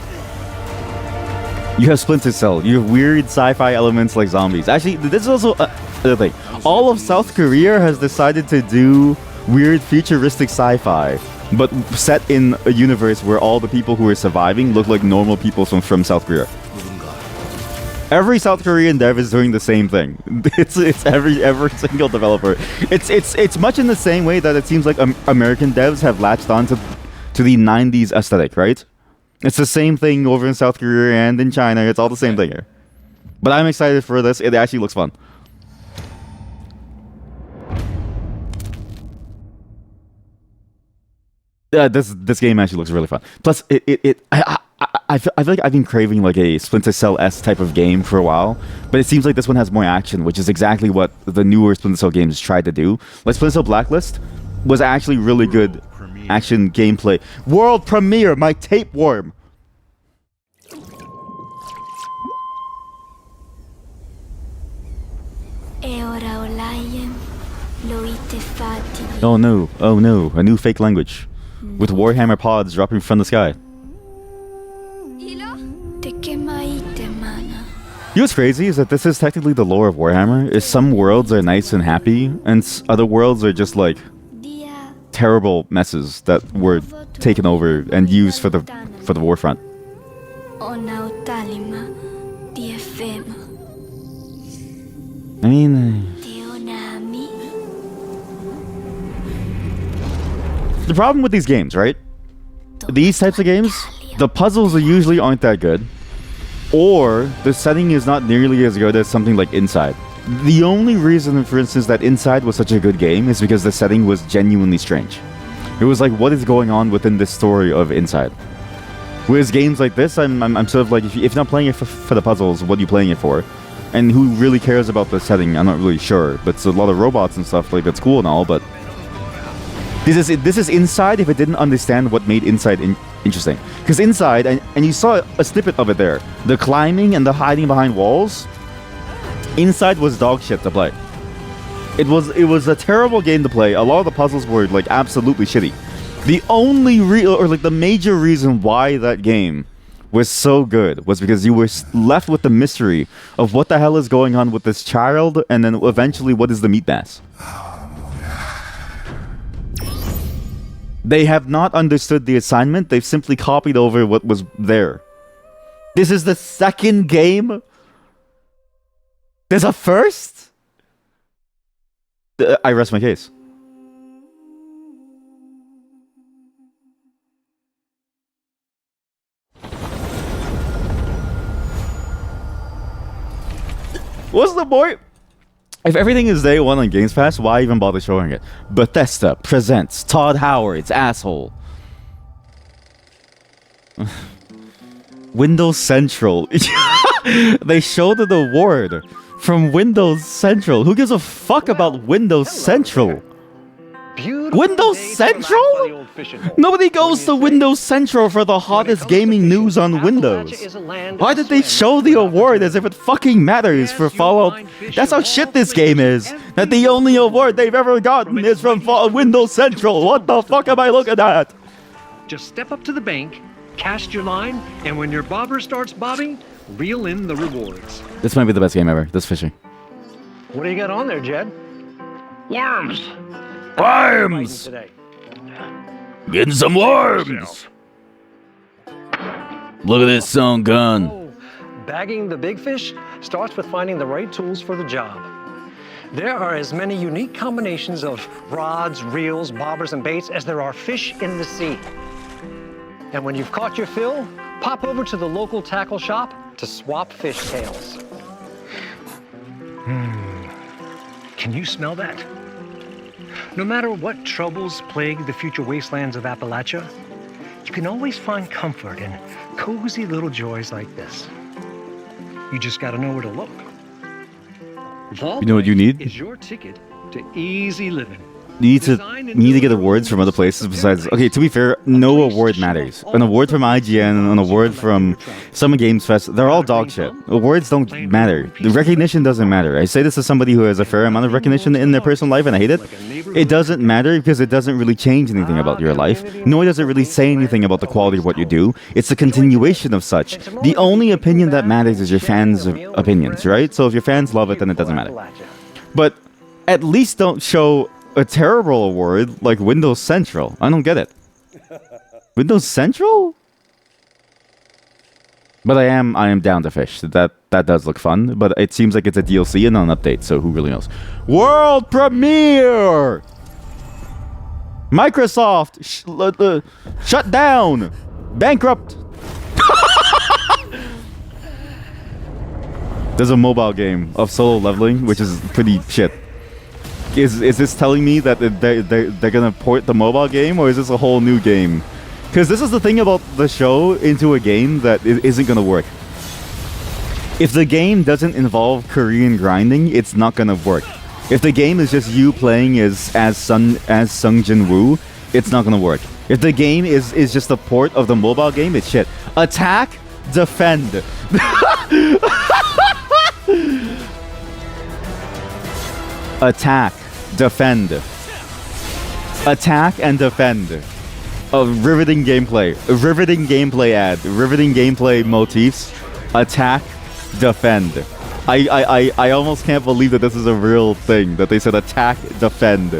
You have Splinter Cell. You have weird sci-fi elements like zombies. Actually, this is also the thing. All of South Korea has decided to do weird futuristic sci-fi, but set in a universe where all the people who are surviving look like normal people from South Korea. Every South Korean dev is doing the same thing. It's every single developer. It's much in the same way that it seems like American devs have latched on to to the 90s aesthetic, right? It's the same thing over in South Korea and in China. It's all the same thing here. But I'm excited for this. It actually looks fun. This game actually looks really fun. Plus, I feel like I've been craving like a Splinter Cell-esque type of game for a while, but it seems like this one has more action, which is exactly what the newer Splinter Cell games tried to do. Like Splinter Cell Blacklist was actually really good action gameplay. World premiere, my tapeworm. Oh no, a new fake language. With Warhammer pods dropping from the sky. You know what's crazy is that this is technically the lore of Warhammer. Is some worlds are nice and happy, and other worlds are just like terrible messes that were taken over and used for the warfront. I mean, the problem with these games, right? These types of games, the puzzles usually aren't that good, or the setting is not nearly as good as something like Inside. The only reason, for instance, that Inside was such a good game is because the setting was genuinely strange. It was like, what is going on within this story of Inside? Whereas games like this, I'm sort of like, if you're not playing it for the puzzles, what are you playing it for? And who really cares about the setting? I'm not really sure. But it's a lot of robots and stuff, like that's cool and all, but this is Inside if it didn't understand what made Inside interesting. Because Inside, and you saw a snippet of it there, the climbing and the hiding behind walls, Inside was dog shit to play. It was a terrible game to play. A lot of the puzzles were like absolutely shitty. The only the major reason why that game was so good was because you were left with the mystery of what the hell is going on with this child, and then eventually what is the meat mass. They have not understood the assignment. They've simply copied over what was there. This is the second game. There's a first? I rest my case. What's the point? If everything is day one on Games Pass, why even bother showing it? Bethesda presents Todd Howard's asshole. Windows Central. They showed an award from Windows Central. Who gives a fuck about Windows Central? Windows Central? Nobody goes to Windows Central for the hottest gaming news on Windows. Why did they show the award as if it fucking matters for Fallout? That's how shit this game is. That the only award they've ever gotten is from Windows Central. What the fuck am I looking at? Just step up to the bank, cast your line, and when your bobber starts bobbing, reel in the rewards. This might be the best game ever, this fishing. What do you got on there, Jed? Worms! Worms! Getting some worms! Look at this song gun. Bagging the big fish starts with finding the right tools for the job. There are as many unique combinations of rods, reels, bobbers, and baits as there are fish in the sea. And when you've caught your fill, pop over to the local tackle shop to swap fish tails. Can you smell that? No matter what troubles plague the future wastelands of Appalachia, you can always find comfort in cozy little joys like this. You just gotta know where to look. You know what you need? Is your ticket to easy living. You need to get awards from other places besides... Okay, to be fair, no award matters. An award from IGN, an award from Summer Games Fest, they're all dog shit. Awards don't matter. The recognition doesn't matter. I say this as somebody who has a fair amount of recognition in their personal life, and I hate it. It doesn't matter because it doesn't really change anything about your life. Nor does it really say anything about the quality of what you do. It's a continuation of such. The only opinion that matters is your fans' opinions, right? So if your fans love it, then it doesn't matter. But at least don't show a terrible award like Windows Central. I don't get it. Windows Central? But I am down to fish. That does look fun, but it seems like it's a DLC and not an update, so who really knows? World premiere! Microsoft, shut down, bankrupt. There's a mobile game of solo leveling, which is pretty shit. Is this telling me that they're gonna port the mobile game, or is this a whole new game? Because this is the thing about the show into a game that isn't gonna work. If the game doesn't involve Korean grinding, it's not gonna work. If the game is just you playing as Sung Jin Woo, it's not gonna work. If the game is just a port of the mobile game, it's shit. Attack, defend. Attack, defend. Attack and defend. A riveting gameplay. A riveting gameplay ad. Riveting gameplay motifs. Attack, defend. I almost can't believe that this is a real thing, that they said attack, defend.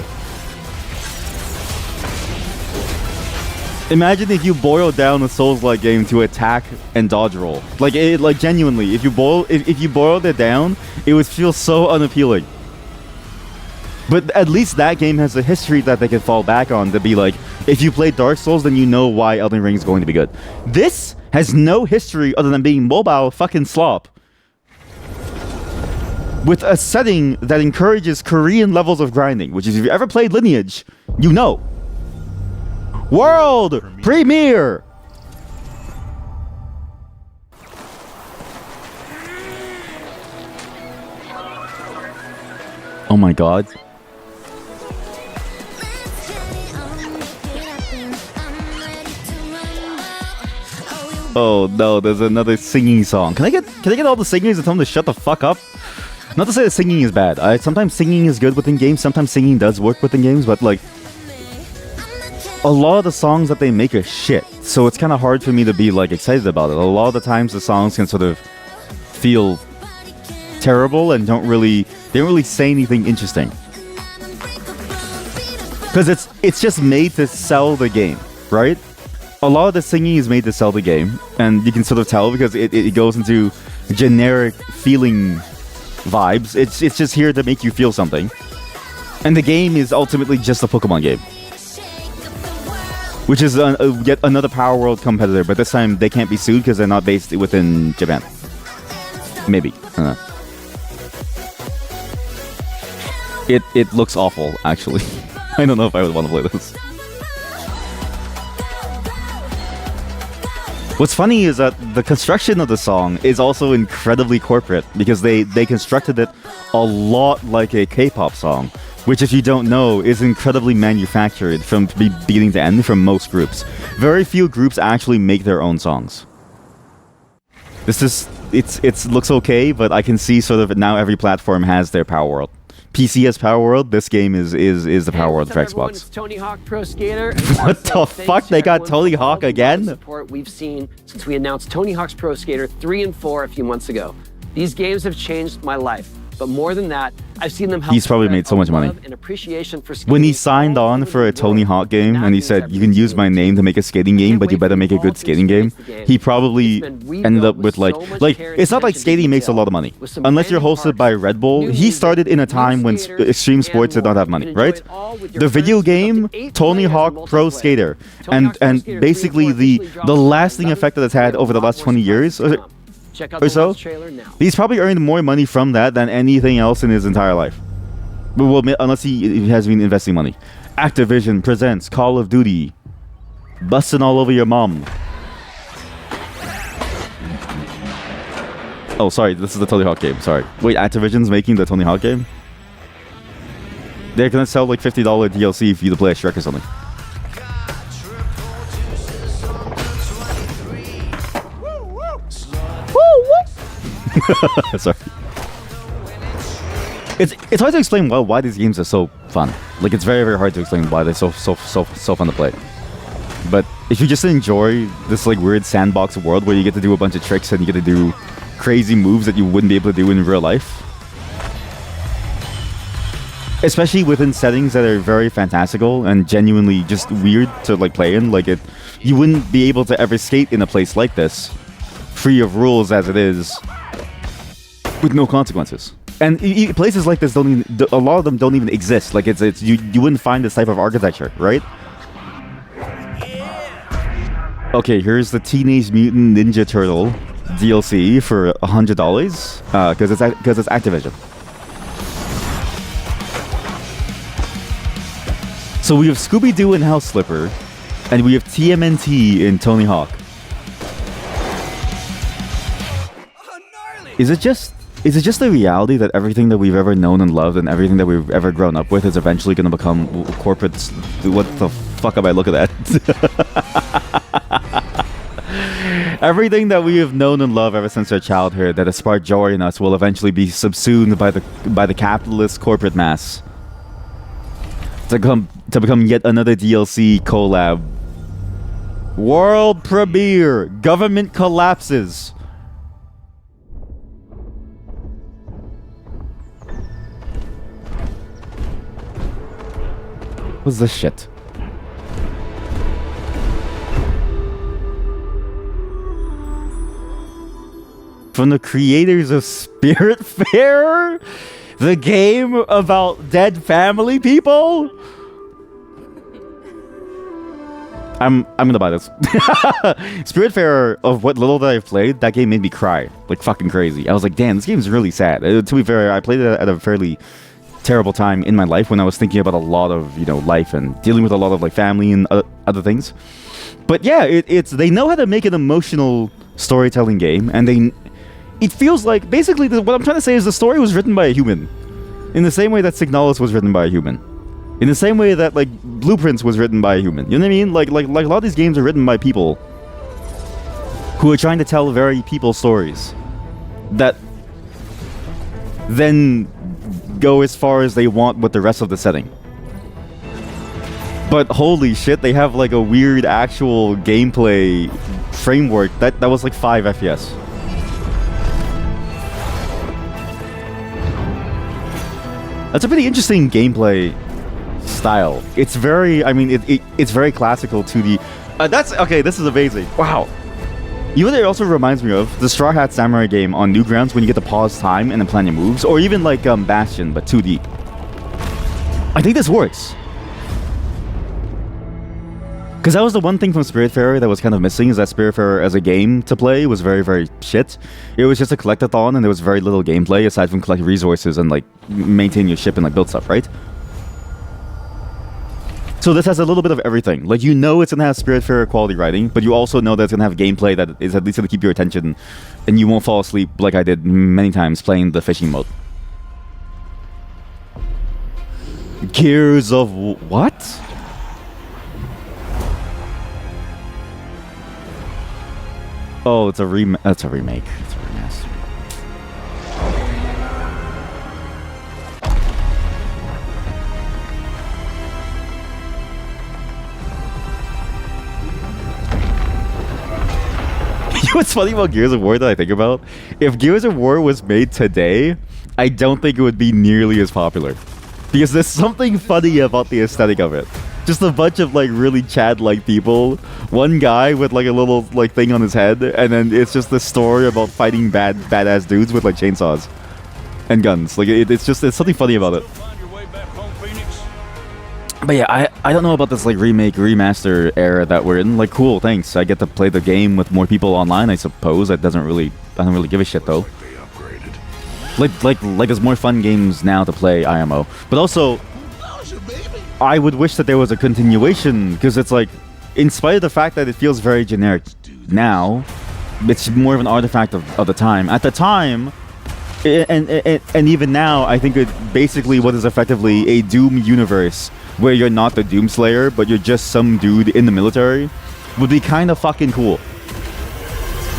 Imagine if you boil down a Souls-like game to attack and dodge roll. Like genuinely, if you boiled it down, it would feel so unappealing. But at least that game has a history that they can fall back on to be like, if you play Dark Souls, then you know why Elden Ring is going to be good. This has no history other than being mobile fucking slop. With a setting that encourages Korean levels of grinding, which is, if you ever played Lineage, you know. World Premiere! Oh my god. Oh no, there's another singing song. Can I get all the singers and tell them to shut the fuck up? Not to say that singing is bad. Sometimes singing is good within games. Sometimes singing does work within games, but like, a lot of the songs that they make are shit. So it's kind of hard for me to be like excited about it. A lot of the times the songs can sort of feel terrible and they don't really say anything interesting. Because it's just made to sell the game, right? A lot of the singing is made to sell the game, and you can sort of tell because it goes into generic feeling vibes. It's just here to make you feel something. And the game is ultimately just a Pokemon game. Which is yet another Power World competitor, but this time they can't be sued because they're not based within Japan. Maybe. I don't know. It looks awful, actually. I don't know if I would want to play this. What's funny is that the construction of the song is also incredibly corporate because they constructed it a lot like a K-pop song, which, if you don't know, is incredibly manufactured from beginning to end from most groups. Very few groups actually make their own songs. It looks okay, but I can see sort of now every platform has their Power World. PC has Power World. This game is the Power World for Xbox. It's Tony Hawk Pro Skater. What the fuck? They got Tony Hawk again? Support we've seen since we announced Tony Hawk's Pro Skater 3 and 4 a few months ago. These games have changed my life. But more than that, I've seen them help. He's probably made so much money. And appreciation for when he signed on for a Tony Hawk game and he said, you can use my name to make a skating game, but you better make a good skating game, he probably ended up with like it's not like skating makes a lot of money. Unless you're hosted by Red Bull. He started in a time when extreme sports did not have money, right? The video game, Tony Hawk Pro Skater. And basically the lasting effect that it's had over the last 20 years or so, he's probably earned more money from that than anything else in his entire life. Well, unless he has been investing money. Activision presents Call of Duty. Busting all over your mom. Oh, sorry, this is the Tony Hawk game. Sorry. Wait, Activision's making the Tony Hawk game? They're gonna sell like $50 DLC for you to play a Shrek or something. Sorry. It's hard to explain why these games are so fun. Like, it's very, very hard to explain why they're so fun to play. But if you just enjoy this like weird sandbox world where you get to do a bunch of tricks and you get to do crazy moves that you wouldn't be able to do in real life, especially within settings that are very fantastical and genuinely just weird to like play in, like you wouldn't be able to ever skate in a place like this, free of rules as it is, with no consequences. And places like this don't even, a lot of them don't even exist. Like it's you wouldn't find this type of architecture, right? Okay, here's the Teenage Mutant Ninja Turtle DLC for $100 because it's Activision. So we have Scooby-Doo and House Slipper, and we have TMNT in Tony Hawk. Is it just the reality that everything that we've ever known and loved and everything that we've ever grown up with is eventually going to become corporate? What the fuck am I looking at? Everything that we have known and loved ever since our childhood that has sparked joy in us will eventually be subsumed by the capitalist corporate mass to become yet another DLC collab. World premiere. Government collapses. What's this shit? From the creators of Spiritfarer, the game about dead family people. I'm gonna buy this. Spiritfarer, of what little that I've played, that game made me cry like fucking crazy. I was like, damn, this game's really sad. To be fair, I played it at a fairly terrible time in my life when I was thinking about a lot of, you know, life and dealing with a lot of like family and other things. But yeah, it's they know how to make an emotional storytelling game, and it feels like basically what I'm trying to say is the story was written by a human, in the same way that Signalis was written by a human, in the same way that like Blueprints was written by a human. You know what I mean? Like a lot of these games are written by people who are trying to tell very people stories that then go as far as they want with the rest of the setting. But holy shit, they have like a weird actual gameplay framework that was like 5 FPS. That's a pretty interesting gameplay style. It's very, I mean, it's very classical to the... that's, okay, this is amazing. Wow. You know what it also reminds me of? The Straw Hat Samurai game on Newgrounds when you get to pause time and then plan your moves. Or even like Bastion, but 2D. I think this works. Because that was the one thing from Spiritfarer that was kind of missing, is that Spiritfarer as a game to play was very, very shit. It was just a collectathon and there was very little gameplay aside from collect resources and like maintain your ship and like build stuff, right? So this has a little bit of everything. Like, you know it's going to have Spiritfarer quality writing, but you also know that it's going to have gameplay that is at least going to keep your attention and you won't fall asleep like I did many times playing the fishing mode. Gears of... what? Oh, it's a that's a remake. It's a remaster. You know what's funny about Gears of War that I think about? If Gears of War was made today, I don't think it would be nearly as popular. Because there's something funny about the aesthetic of it. Just a bunch of like really Chad-like people. One guy with like a little like thing on his head, and then it's just this story about fighting badass dudes with like chainsaws and guns. Like it's something funny about it. But yeah, I don't know about this like remake remaster era that we're in. Like, cool, thanks. I get to play the game with more people online, I suppose. I don't really give a shit though. Like there's more fun games now to play IMO. But also, I would wish that there was a continuation, because it's like, in spite of the fact that it feels very generic now, it's more of an artifact of the time. At the time, and even now, I think it basically what is effectively a Doom universe where you're not the Doomslayer, but you're just some dude in the military, would be kind of fucking cool.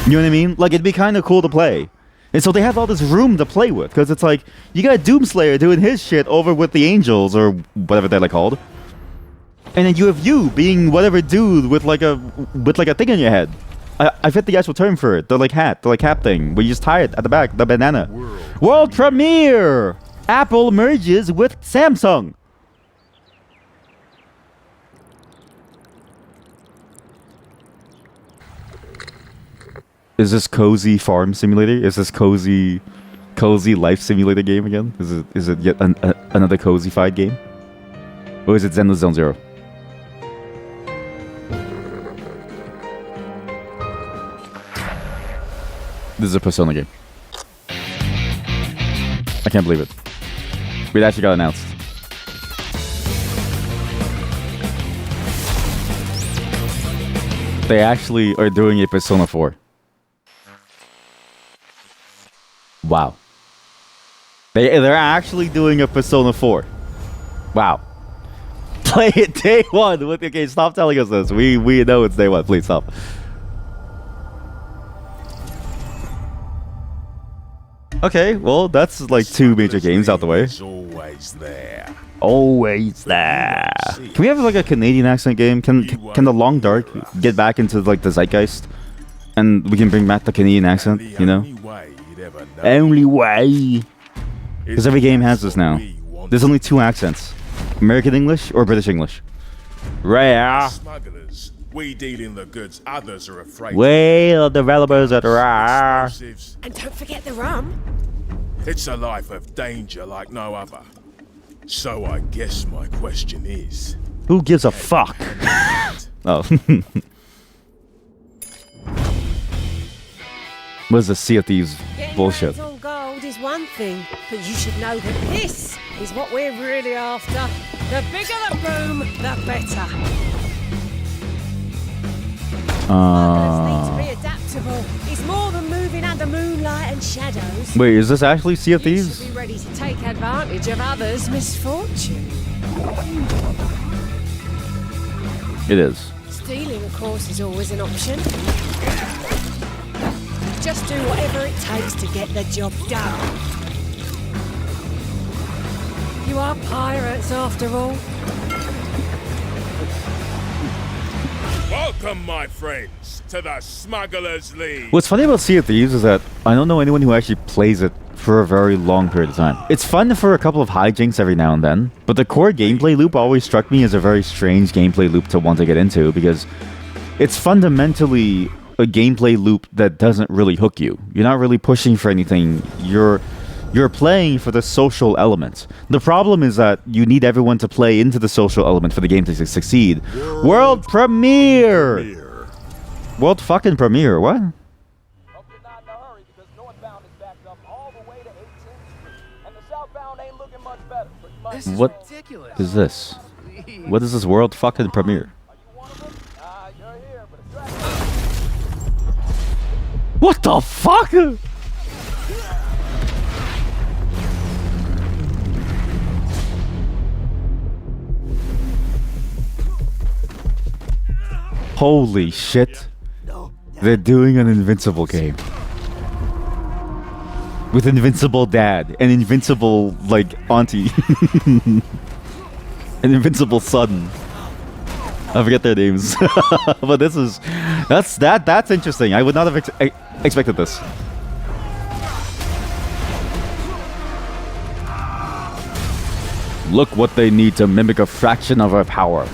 You know what I mean? Like, it'd be kind of cool to play. And so they have all this room to play with, because it's like, you got Doomslayer doing his shit over with the Angels, or whatever they're like called. And then you have you being whatever dude with like a thing on your head. I fit the actual term for it. The cap thing, where you just tie it at the back, the banana. World premiere! Apple merges with Samsung. Is this Cozy Farm Simulator? Is this Cozy cozy life simulator game again? Is it yet another cozy-fied game? Or is it Zenless Zone Zero? This is a Persona game. I can't believe it. It actually got announced. They actually are doing a Persona 4. Wow. They're actually doing a Persona 4. Wow. Play it day one. Okay, stop telling us this. We know it's day one. Please stop. Okay, well, that's like 2 major games out the way. Always there. Always there. Can we have like a Canadian accent game? Can the Long Dark get back into like the zeitgeist, and we can bring back the Canadian accent? You know, only way. Because every game has this now. There's only 2 accents: American English or British English. Rare. Smugglers, we deal in the goods others are afraid. Well, developers at rare. And don't forget the rum. It's a life of danger like no other. So I guess my question is, who gives a fuck? Oh. What is the Sea of Thieves bullshit? Getting on gold is one thing, but you should know that this is what we're really after. The bigger the boom, the better. Need to be adaptable. It's more than moving under moonlight and shadows. Wait, is this actually Sea of Thieves? You should be ready to take advantage of others' misfortune. It is. Stealing, of course, is always an option. Just do whatever it takes to get the job done. You are pirates, after all. welcome, my friends, to the Smugglers League. What's funny about Sea of Thieves is that I don't know anyone who actually plays it for a very long period of time. It's fun for a couple of hijinks every now and then, but the core gameplay loop always struck me as a very strange gameplay loop to want to get into, because it's fundamentally a gameplay loop that doesn't really hook you. You're not really pushing for anything. You're playing for the social element. The problem is that you need everyone to play into the social element for the game to succeed. World premiere! World fucking premiere, what? What is this? What is this world fucking premiere? What the fuck? Holy shit. They're doing an Invincible game. With Invincible Dad, an Invincible, like, auntie. An Invincible son. I forget their names. But that's interesting. I would not have expected this. Look what they need to mimic a fraction of our power.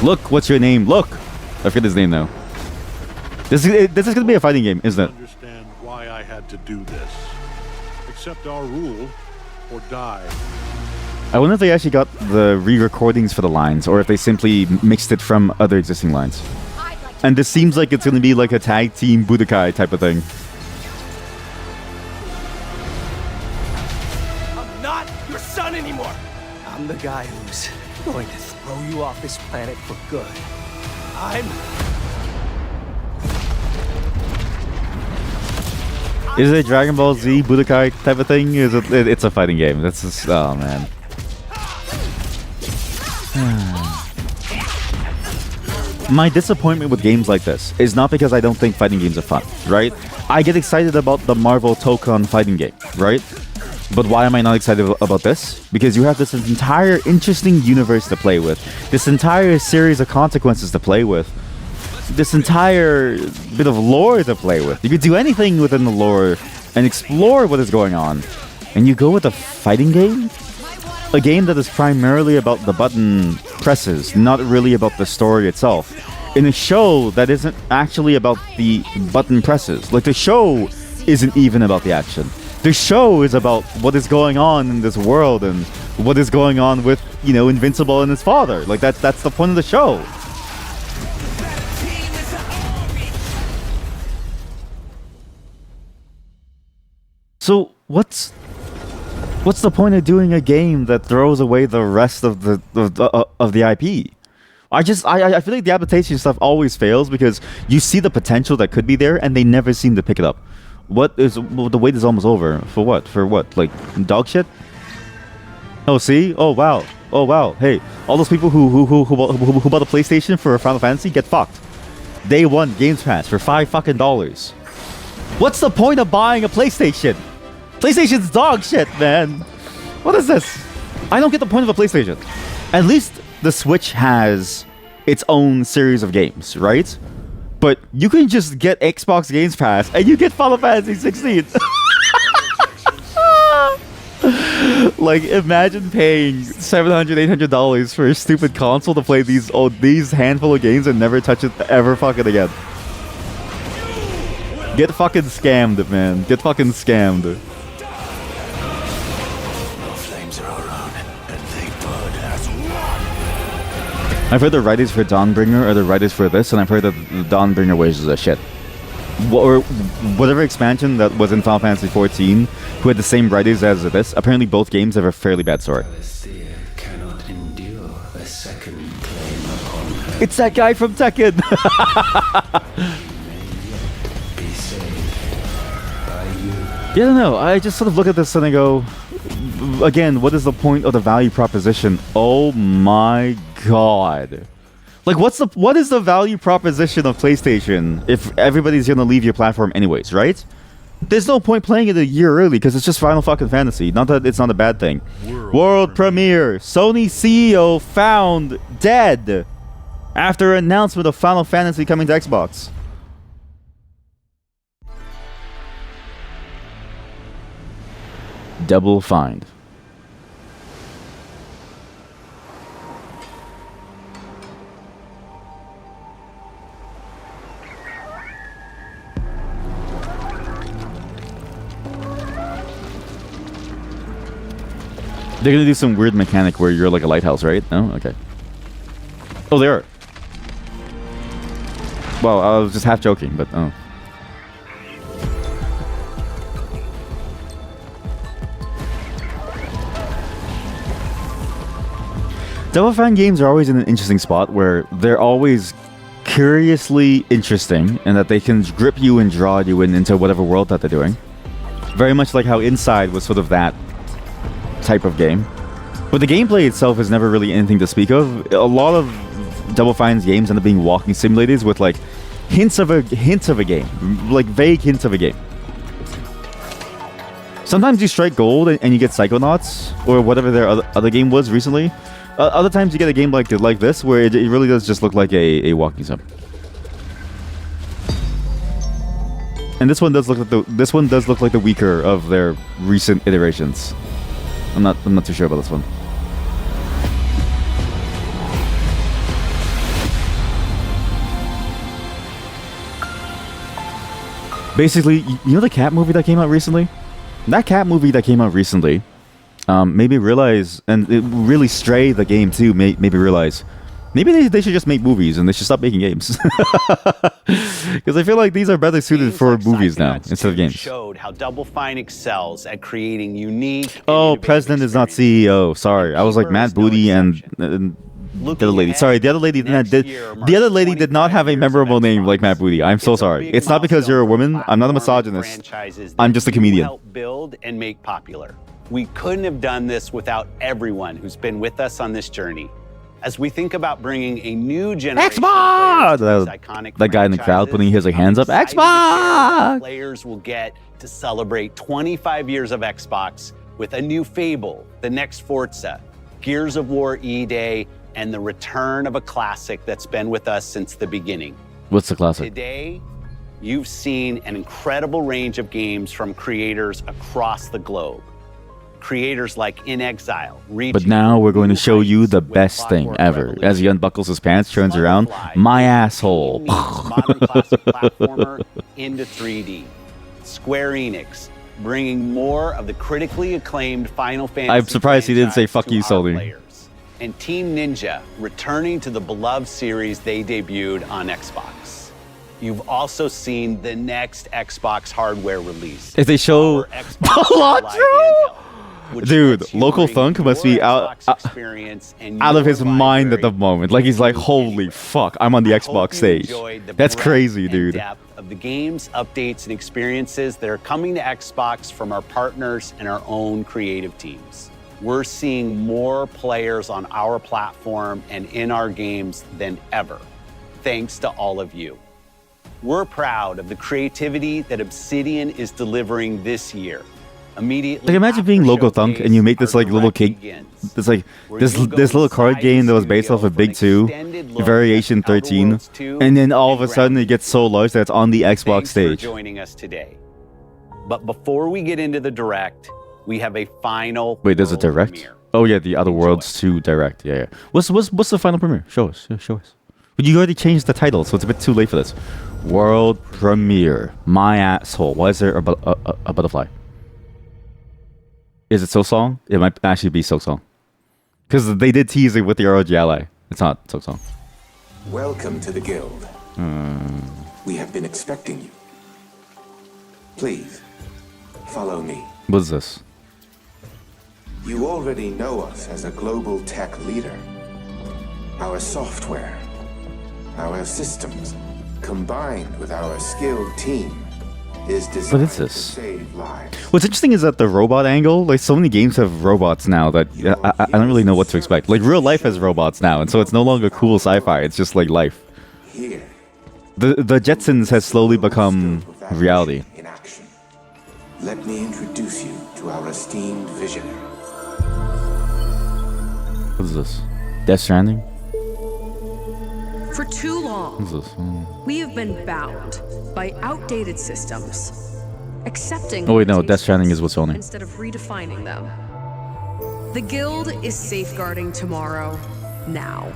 Look, what's your name? Look! I forget his name now. This is gonna be a fighting game, isn't it? I understand why I had to do this. Accept our rule or die. I wonder if they actually got the re-recordings for the lines, or if they simply mixed it from other existing lines. And this seems like it's gonna be like a tag team Budokai type of thing. I'm not your son anymore. I'm the guy who's going to throw you off this planet for good. Is it a Dragon Ball Z Budokai type of thing? Is it? It's a fighting game. That's just, oh man. My disappointment with games like this is not because I don't think fighting games are fun, right? I get excited about the Marvel Tokon fighting game, right? But why am I not excited about this? Because you have this entire interesting universe to play with, this entire series of consequences to play with, this entire bit of lore to play with. You could do anything within the lore and explore what is going on. And you go with a fighting game? A game that is primarily about the button presses, not really about the story itself. in a show that isn't actually about the button presses. Like, the show isn't even about the action. The show is about what is going on in this world and what is going on with, Invincible and his father. Like, that's the point of the show. So what's the point of doing a game that throws away the rest of the IP? I feel like the adaptation stuff always fails because you see the potential that could be there and they never seem to pick it up. The wait is almost over. For what? For what? Like dog shit? Oh, see? Oh wow. Hey, all those people who bought a PlayStation for Final Fantasy get fucked. Day one Games Pass for $5. What's the point of buying a PlayStation? PlayStation's dog shit, man. What is this? I don't get the point of a PlayStation. At least the Switch has its own series of games, right? But you can just get Xbox Games Pass and you get Final Fantasy 16. Like, imagine paying $700, $800 for a stupid console to play these handful of games and never touch it ever fucking again. Get fucking scammed, man. Get fucking scammed. I've heard the writers for Dawnbringer are the writers for this, and I've heard that the Dawnbringer wages are shit. Or whatever expansion that was in Final Fantasy 14, who had the same writers as this, apparently both games have a fairly bad story. It's that guy from Tekken! Yeah, I don't know. I just sort of look at this and I go, again, what is the point of the value proposition? Oh my god. Like, what is the value proposition of PlayStation if everybody's gonna leave your platform anyways, right? There's no point playing it a year early because it's just Final fucking Fantasy. Not that it's not a bad thing. World premiere. Sony CEO found dead after announcement of Final Fantasy coming to Xbox. Double find. They're gonna do some weird mechanic where you're like a lighthouse, right? No? Okay. Oh, they are. Well, I was just half joking, but oh. Double Fine games are always in an interesting spot where they're always curiously interesting and that they can grip you and draw you into whatever world that they're doing. Very much like how Inside was sort of that type of game. But the gameplay itself is never really anything to speak of. A lot of Double Fine's games end up being walking simulators with like hints of a game, like vague hints of a game. Sometimes you strike gold and you get Psychonauts or whatever their other game was recently. Other times you get a game like this where it really does just look like a walking sim. And this one does look like the weaker of their recent iterations. I'm not too sure about this one. Basically, you know the cat movie that came out recently? That cat movie that came out recently made me realize, and it really Stray the game too, made me realize, maybe they should just make movies and they should stop making games. Because I feel like these are better suited for movies now instead of games. Showed how Double Fine excels at creating unique. Oh, President is not CEO. Sorry, I was like Matt Booty and the other lady. Sorry, the other lady did not have a memorable name like Matt Booty. I'm so sorry. It's not because you're a woman. I'm not a misogynist. I'm just a comedian. Help build and make popular. We couldn't have done this without everyone who's been with us on this journey. As we think about bringing a new generation Xbox! of iconic that guy in the crowd putting his like hands up. Xbox! Players will get to celebrate 25 years of Xbox with a new Fable, the next Forza, Gears of War E-Day, and the return of a classic that's been with us since the beginning. What's the classic? Today, you've seen an incredible range of games from creators across the globe. creators like In Exile, But now we're going to show you the best thing ever. As he unbuckles his pants, turns around, my asshole. modern classic platformer into 3D. Square Enix, bringing more of the critically acclaimed Final Fantasy I'm surprised he didn't say franchise fuck you, to our Sony. players. And Team Ninja, returning to the beloved series they debuted on Xbox. You've also seen the next Xbox hardware release. If they show Cilantro? Dude, Local Thunk must be out of his mind at the moment. Like he's like, holy fuck, I'm on the Xbox stage. That's crazy, dude. Of the games, updates, and experiences that are coming to Xbox from our partners and our own creative teams. We're seeing more players on our platform and in our games than ever, thanks to all of you. We're proud of the creativity that Obsidian is delivering this year. Immediately, Like imagine being Local Thunk and you make this like little cake. It's like this little card game that was based off of Big 2, Variation 13, and then all of a sudden it gets so large that it's on the Xbox Thanks stage. for joining us today. But before we get into the direct, we have a final. Wait, there's a direct? Oh yeah, the Other Worlds 2 direct. Yeah, yeah. What's the final premiere? Show us. Yeah, show us. But you already changed the title, so it's a bit too late for this. World premiere. My asshole. Why is there a butterfly? Is it Silksong? It might actually be Silksong. Because they did tease it with the ROG Ally. It's not Silksong. Welcome to the Guild. We have been expecting you. Please, follow me. What is this? You already know us as a global tech leader. Our software, our systems, combined with our skilled team, is What designed is to this? save lives. What's interesting is that the robot angle, like so many games have robots now that I don't really know what to expect. Like real life has robots now, and so it's no longer cool sci-fi, it's just like life. Here, The Jetsons has slowly become reality. in action. Let me introduce you to our esteemed visionary. What is this? Death Stranding? For too long, What is this? we have been bound by outdated systems, accepting Oh wait, no, Death Stranding is what's Sony. instead of redefining them. The Guild is safeguarding tomorrow, now.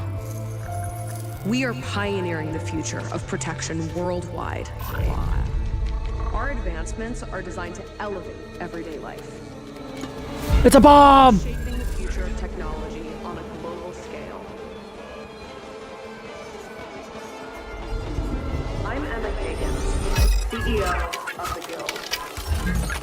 We are pioneering the future of protection worldwide. Our advancements are designed to elevate everyday life. It's a bomb! Shaping the future of technology on a global scale. I'm Emma Kagan, CEO of the Guild.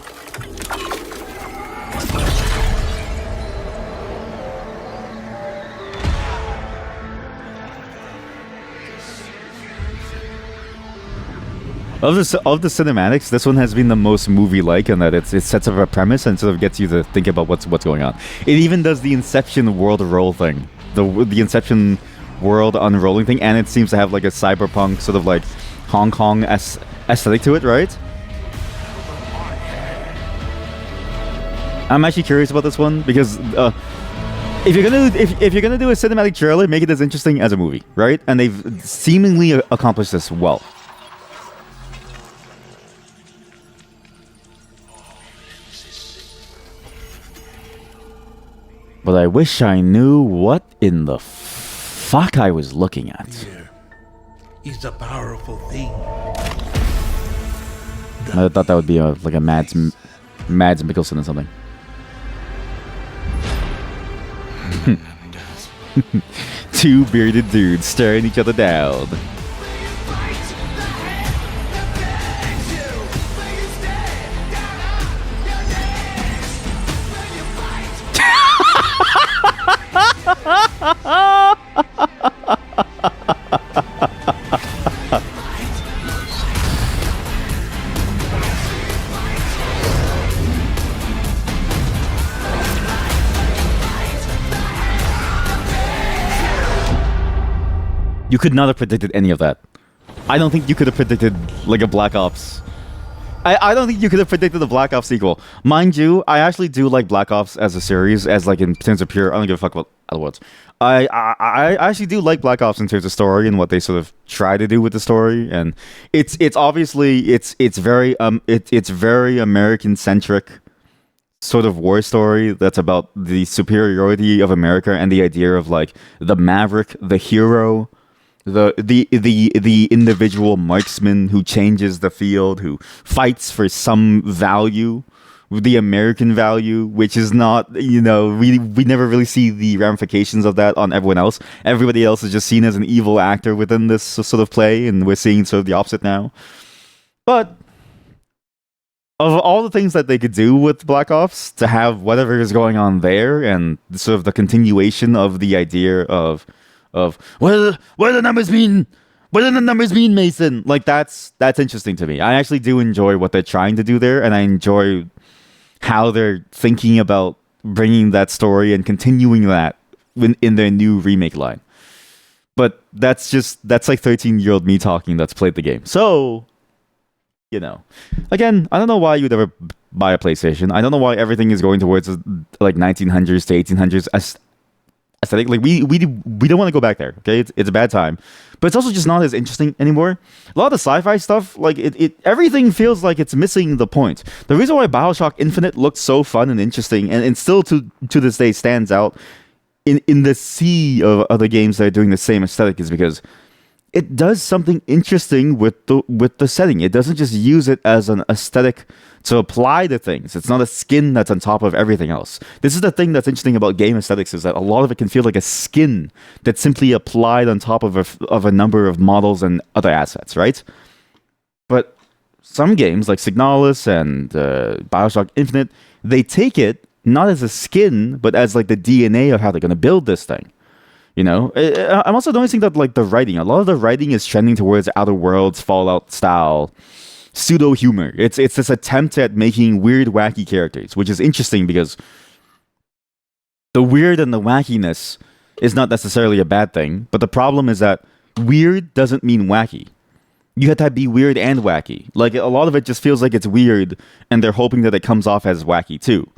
Of the cinematics, this one has been the most movie-like in that it sets up a premise and sort of gets you to think about what's going on. It even does the Inception world roll thing, the Inception world unrolling thing, and it seems to have like a cyberpunk sort of like Hong Kong aesthetic to it, right? I'm actually curious about this one because if you're gonna do a cinematic trailer, make it as interesting as a movie, right? And they've seemingly accomplished this well. But I wish I knew what in the fuck I was looking at. Is a powerful thing. I thought that would be like a Mads Mikkelsen or something. Two bearded dudes staring each other down. You could not have predicted any of that. I don't think you could have predicted like a Black Ops. I don't think you could have predicted the Black Ops sequel. Mind you, I actually do like Black Ops as a series, as like in terms of pure. I don't give a fuck about other words. I actually do like Black Ops in terms of story and what they sort of try to do with the story, and it's obviously it's very American centric sort of war story that's about the superiority of America and the idea of like the maverick, the hero, the individual marksman who changes the field, who fights for some value, the American value, which is not, you know, we never really see the ramifications of that on everyone else. Everybody else is just seen as an evil actor within this sort of play, and we're seeing sort of the opposite now. But of all the things that they could do with Black Ops, to have whatever is going on there and sort of the continuation of the idea of what do the numbers mean? What do the numbers mean, Mason? Like that's interesting to me. I actually do enjoy what they're trying to do there, and I enjoy how they're thinking about bringing that story and continuing that in their new remake line. But that's like 13-year-old me talking that's played the game. So, you know, again, I don't know why you'd ever buy a PlayStation. I don't know why everything is going towards like 1900s to 1800s aesthetic. Like we don't want to go back there. Okay, it's a bad time, but it's also just not as interesting anymore. A lot of the sci-fi stuff, like it everything feels like it's missing the point. The reason why BioShock Infinite looked so fun and interesting, and still to this day stands out in the sea of other games that are doing the same aesthetic, is because it does something interesting with the setting. It doesn't just use it as an aesthetic to apply to things. It's not a skin that's on top of everything else. This is the thing that's interesting about game aesthetics, is that a lot of it can feel like a skin that's simply applied on top of a number of models and other assets, right? But some games like Signalis and BioShock Infinite, they take it not as a skin, but as like the DNA of how they're going to build this thing. You know, I'm also noticing that like the writing, a lot of the writing is trending towards Outer Worlds, Fallout style pseudo humor. It's this attempt at making weird, wacky characters, which is interesting because the weird and the wackiness is not necessarily a bad thing. But the problem is that weird doesn't mean wacky. You have to be weird and wacky. Like a lot of it just feels like it's weird, and they're hoping that it comes off as wacky too.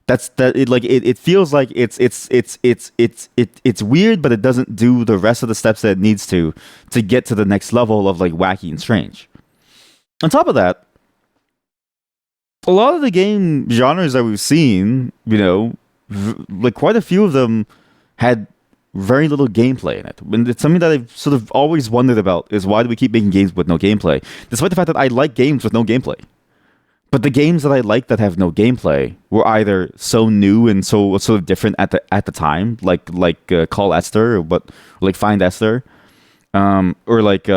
It feels like it's weird, but it doesn't do the rest of the steps that it needs to get to the next level of like wacky and strange. On top of that, a lot of the game genres that we've seen, you know, like quite a few of them had very little gameplay in it. And it's something that I've sort of always wondered about, is why do we keep making games with no gameplay? Despite the fact that I like games with no gameplay. But the games that I like that have no gameplay were either so new and so sort of different at the time, like Call Esther, or like Find Esther, or like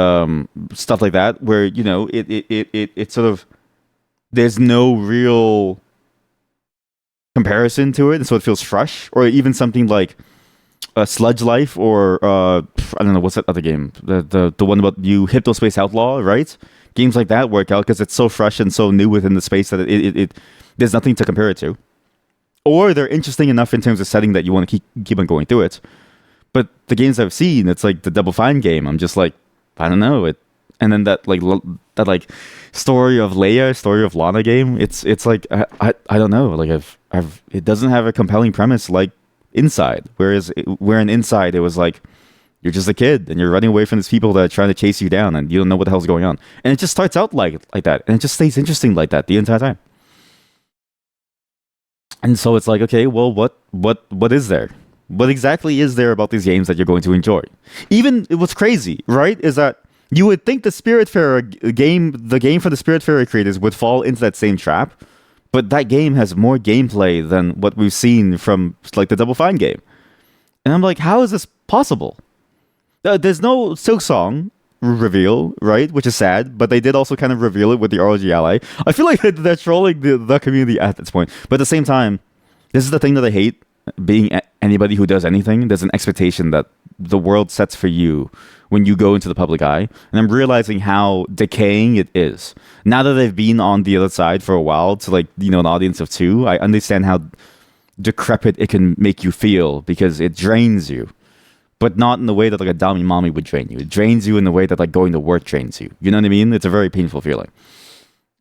stuff like that, where, you know, it sort of, there's no real comparison to it, and so it feels fresh. Or even something like Sludge Life, or I don't know, what's that other game, the one about you, Hypnospace Outlaw, right? Games like that work out because it's so fresh and so new within the space that it there's nothing to compare it to. Or they're interesting enough in terms of setting that you want to keep on going through it. But the games I've seen, it's like the Double Fine game, I'm just like, I don't know it. And then that Story of Leia, Story of Lana game, it's like I don't know, like it doesn't have a compelling premise like Inside. Whereas where in Inside it was like, you're just a kid and you're running away from these people that are trying to chase you down, and you don't know what the hell's going on. And it just starts out like that, and it just stays interesting like that the entire time. And so it's like, okay, well, what is there? What exactly is there about these games that you're going to enjoy? Even what's crazy, right, is that you would think the Spiritfarer game, the game for the Spiritfarer creators, would fall into that same trap, but that game has more gameplay than what we've seen from like the Double Fine game. And I'm like, how is this possible? There's no Silksong reveal, right? Which is sad, but they did also kind of reveal it with the ROG Ally. I feel like they're trolling the community at this point. But at the same time, this is the thing that I hate, being anybody who does anything. There's an expectation that the world sets for you when you go into the public eye. And I'm realizing how decaying it is. Now that I've been on the other side for a while, to like, you know, an audience of 2, I understand how decrepit it can make you feel, because it drains you. But not in the way that like a dummy mommy would drain you. It drains you in the way that like going to work drains you. You know what I mean? It's a very painful feeling.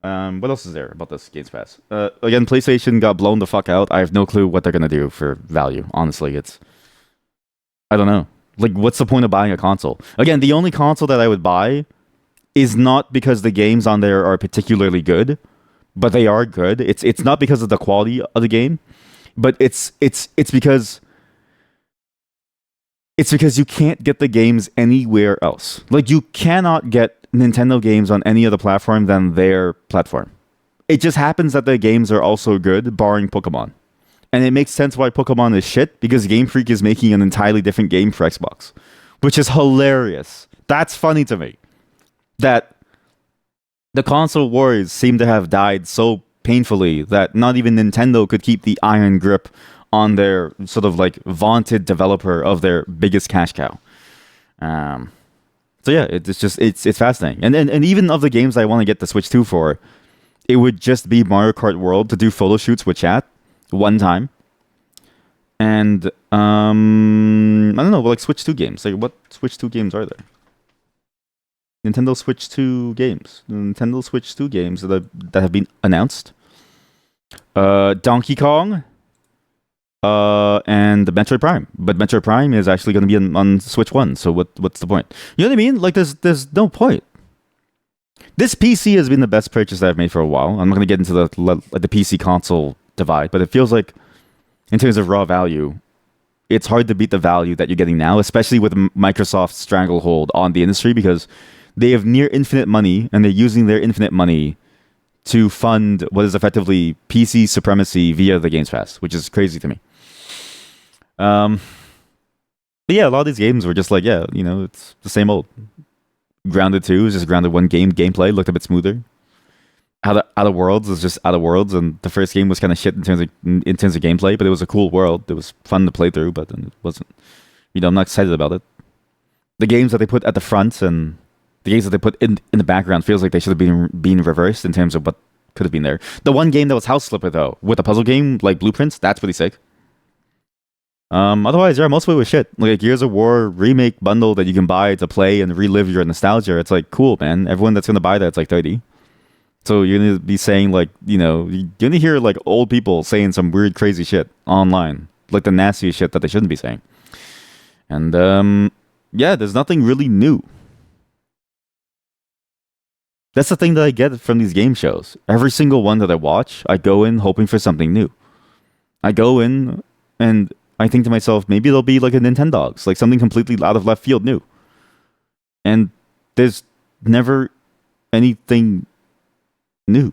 What else is there about this Games Pass? Again, PlayStation got blown the fuck out. I have no clue what they're gonna do for value. Honestly, I don't know. Like, what's the point of buying a console? Again, the only console that I would buy is not because the games on there are particularly good, but they are good. It's not because of the quality of the game, but it's because you can't get the games anywhere else. Like, you cannot get Nintendo games on any other platform than their platform. It just happens that the games are also good, barring Pokemon. And it makes sense why Pokemon is shit, because Game Freak is making an entirely different game for Xbox, which is hilarious. That's funny to me. That the console wars seem to have died so painfully that not even Nintendo could keep the iron grip on their sort of like vaunted developer of their biggest cash cow. So yeah, it's fascinating. And even of the games I want to get the Switch 2 for, it would just be Mario Kart World to do photo shoots with chat one time. And I don't know, like Switch 2 games. Like, what Switch 2 games are there? Nintendo Switch 2 games. Nintendo Switch 2 games that have been announced. Donkey Kong. And the Metroid Prime. But Metroid Prime is actually going to be on Switch 1. So what's the point? You know what I mean? Like, there's no point. This PC has been the best purchase that I've made for a while. I'm not going to get into the PC console divide, but it feels like, in terms of raw value, it's hard to beat the value that you're getting now, especially with Microsoft's stranglehold on the industry, because they have near infinite money, and they're using their infinite money to fund what is effectively PC supremacy via the Games Pass, which is crazy to me. But yeah, a lot of these games were just like, yeah, you know, it's the same old. Grounded 2 is just Grounded 1 gameplay, looked a bit smoother. Outer Worlds is just Outer Worlds, and the first game was kind of shit in terms of gameplay, but it was a cool world. It was fun to play through, but it wasn't. You know, I'm not excited about it. The games that they put at the front and the games that they put in the background feels like they should have been reversed in terms of what could have been there. The one game that was House Flipper, though, with a puzzle game like Blueprints, that's pretty sick. Otherwise, yeah, most of it was shit. Like a Gears of War remake bundle that you can buy to play and relive your nostalgia. It's like, cool, man. Everyone that's gonna buy that, it's like 30. So you're gonna be saying, like, you know, you're gonna hear like old people saying some weird, crazy shit online, like the nastiest shit that they shouldn't be saying. And yeah, there's nothing really new. That's the thing that I get from these game shows. Every single one that I watch, I go in hoping for something new. I go in and I think to myself, maybe it'll be like a Nintendogs, like something completely out of left field new. And there's never anything new.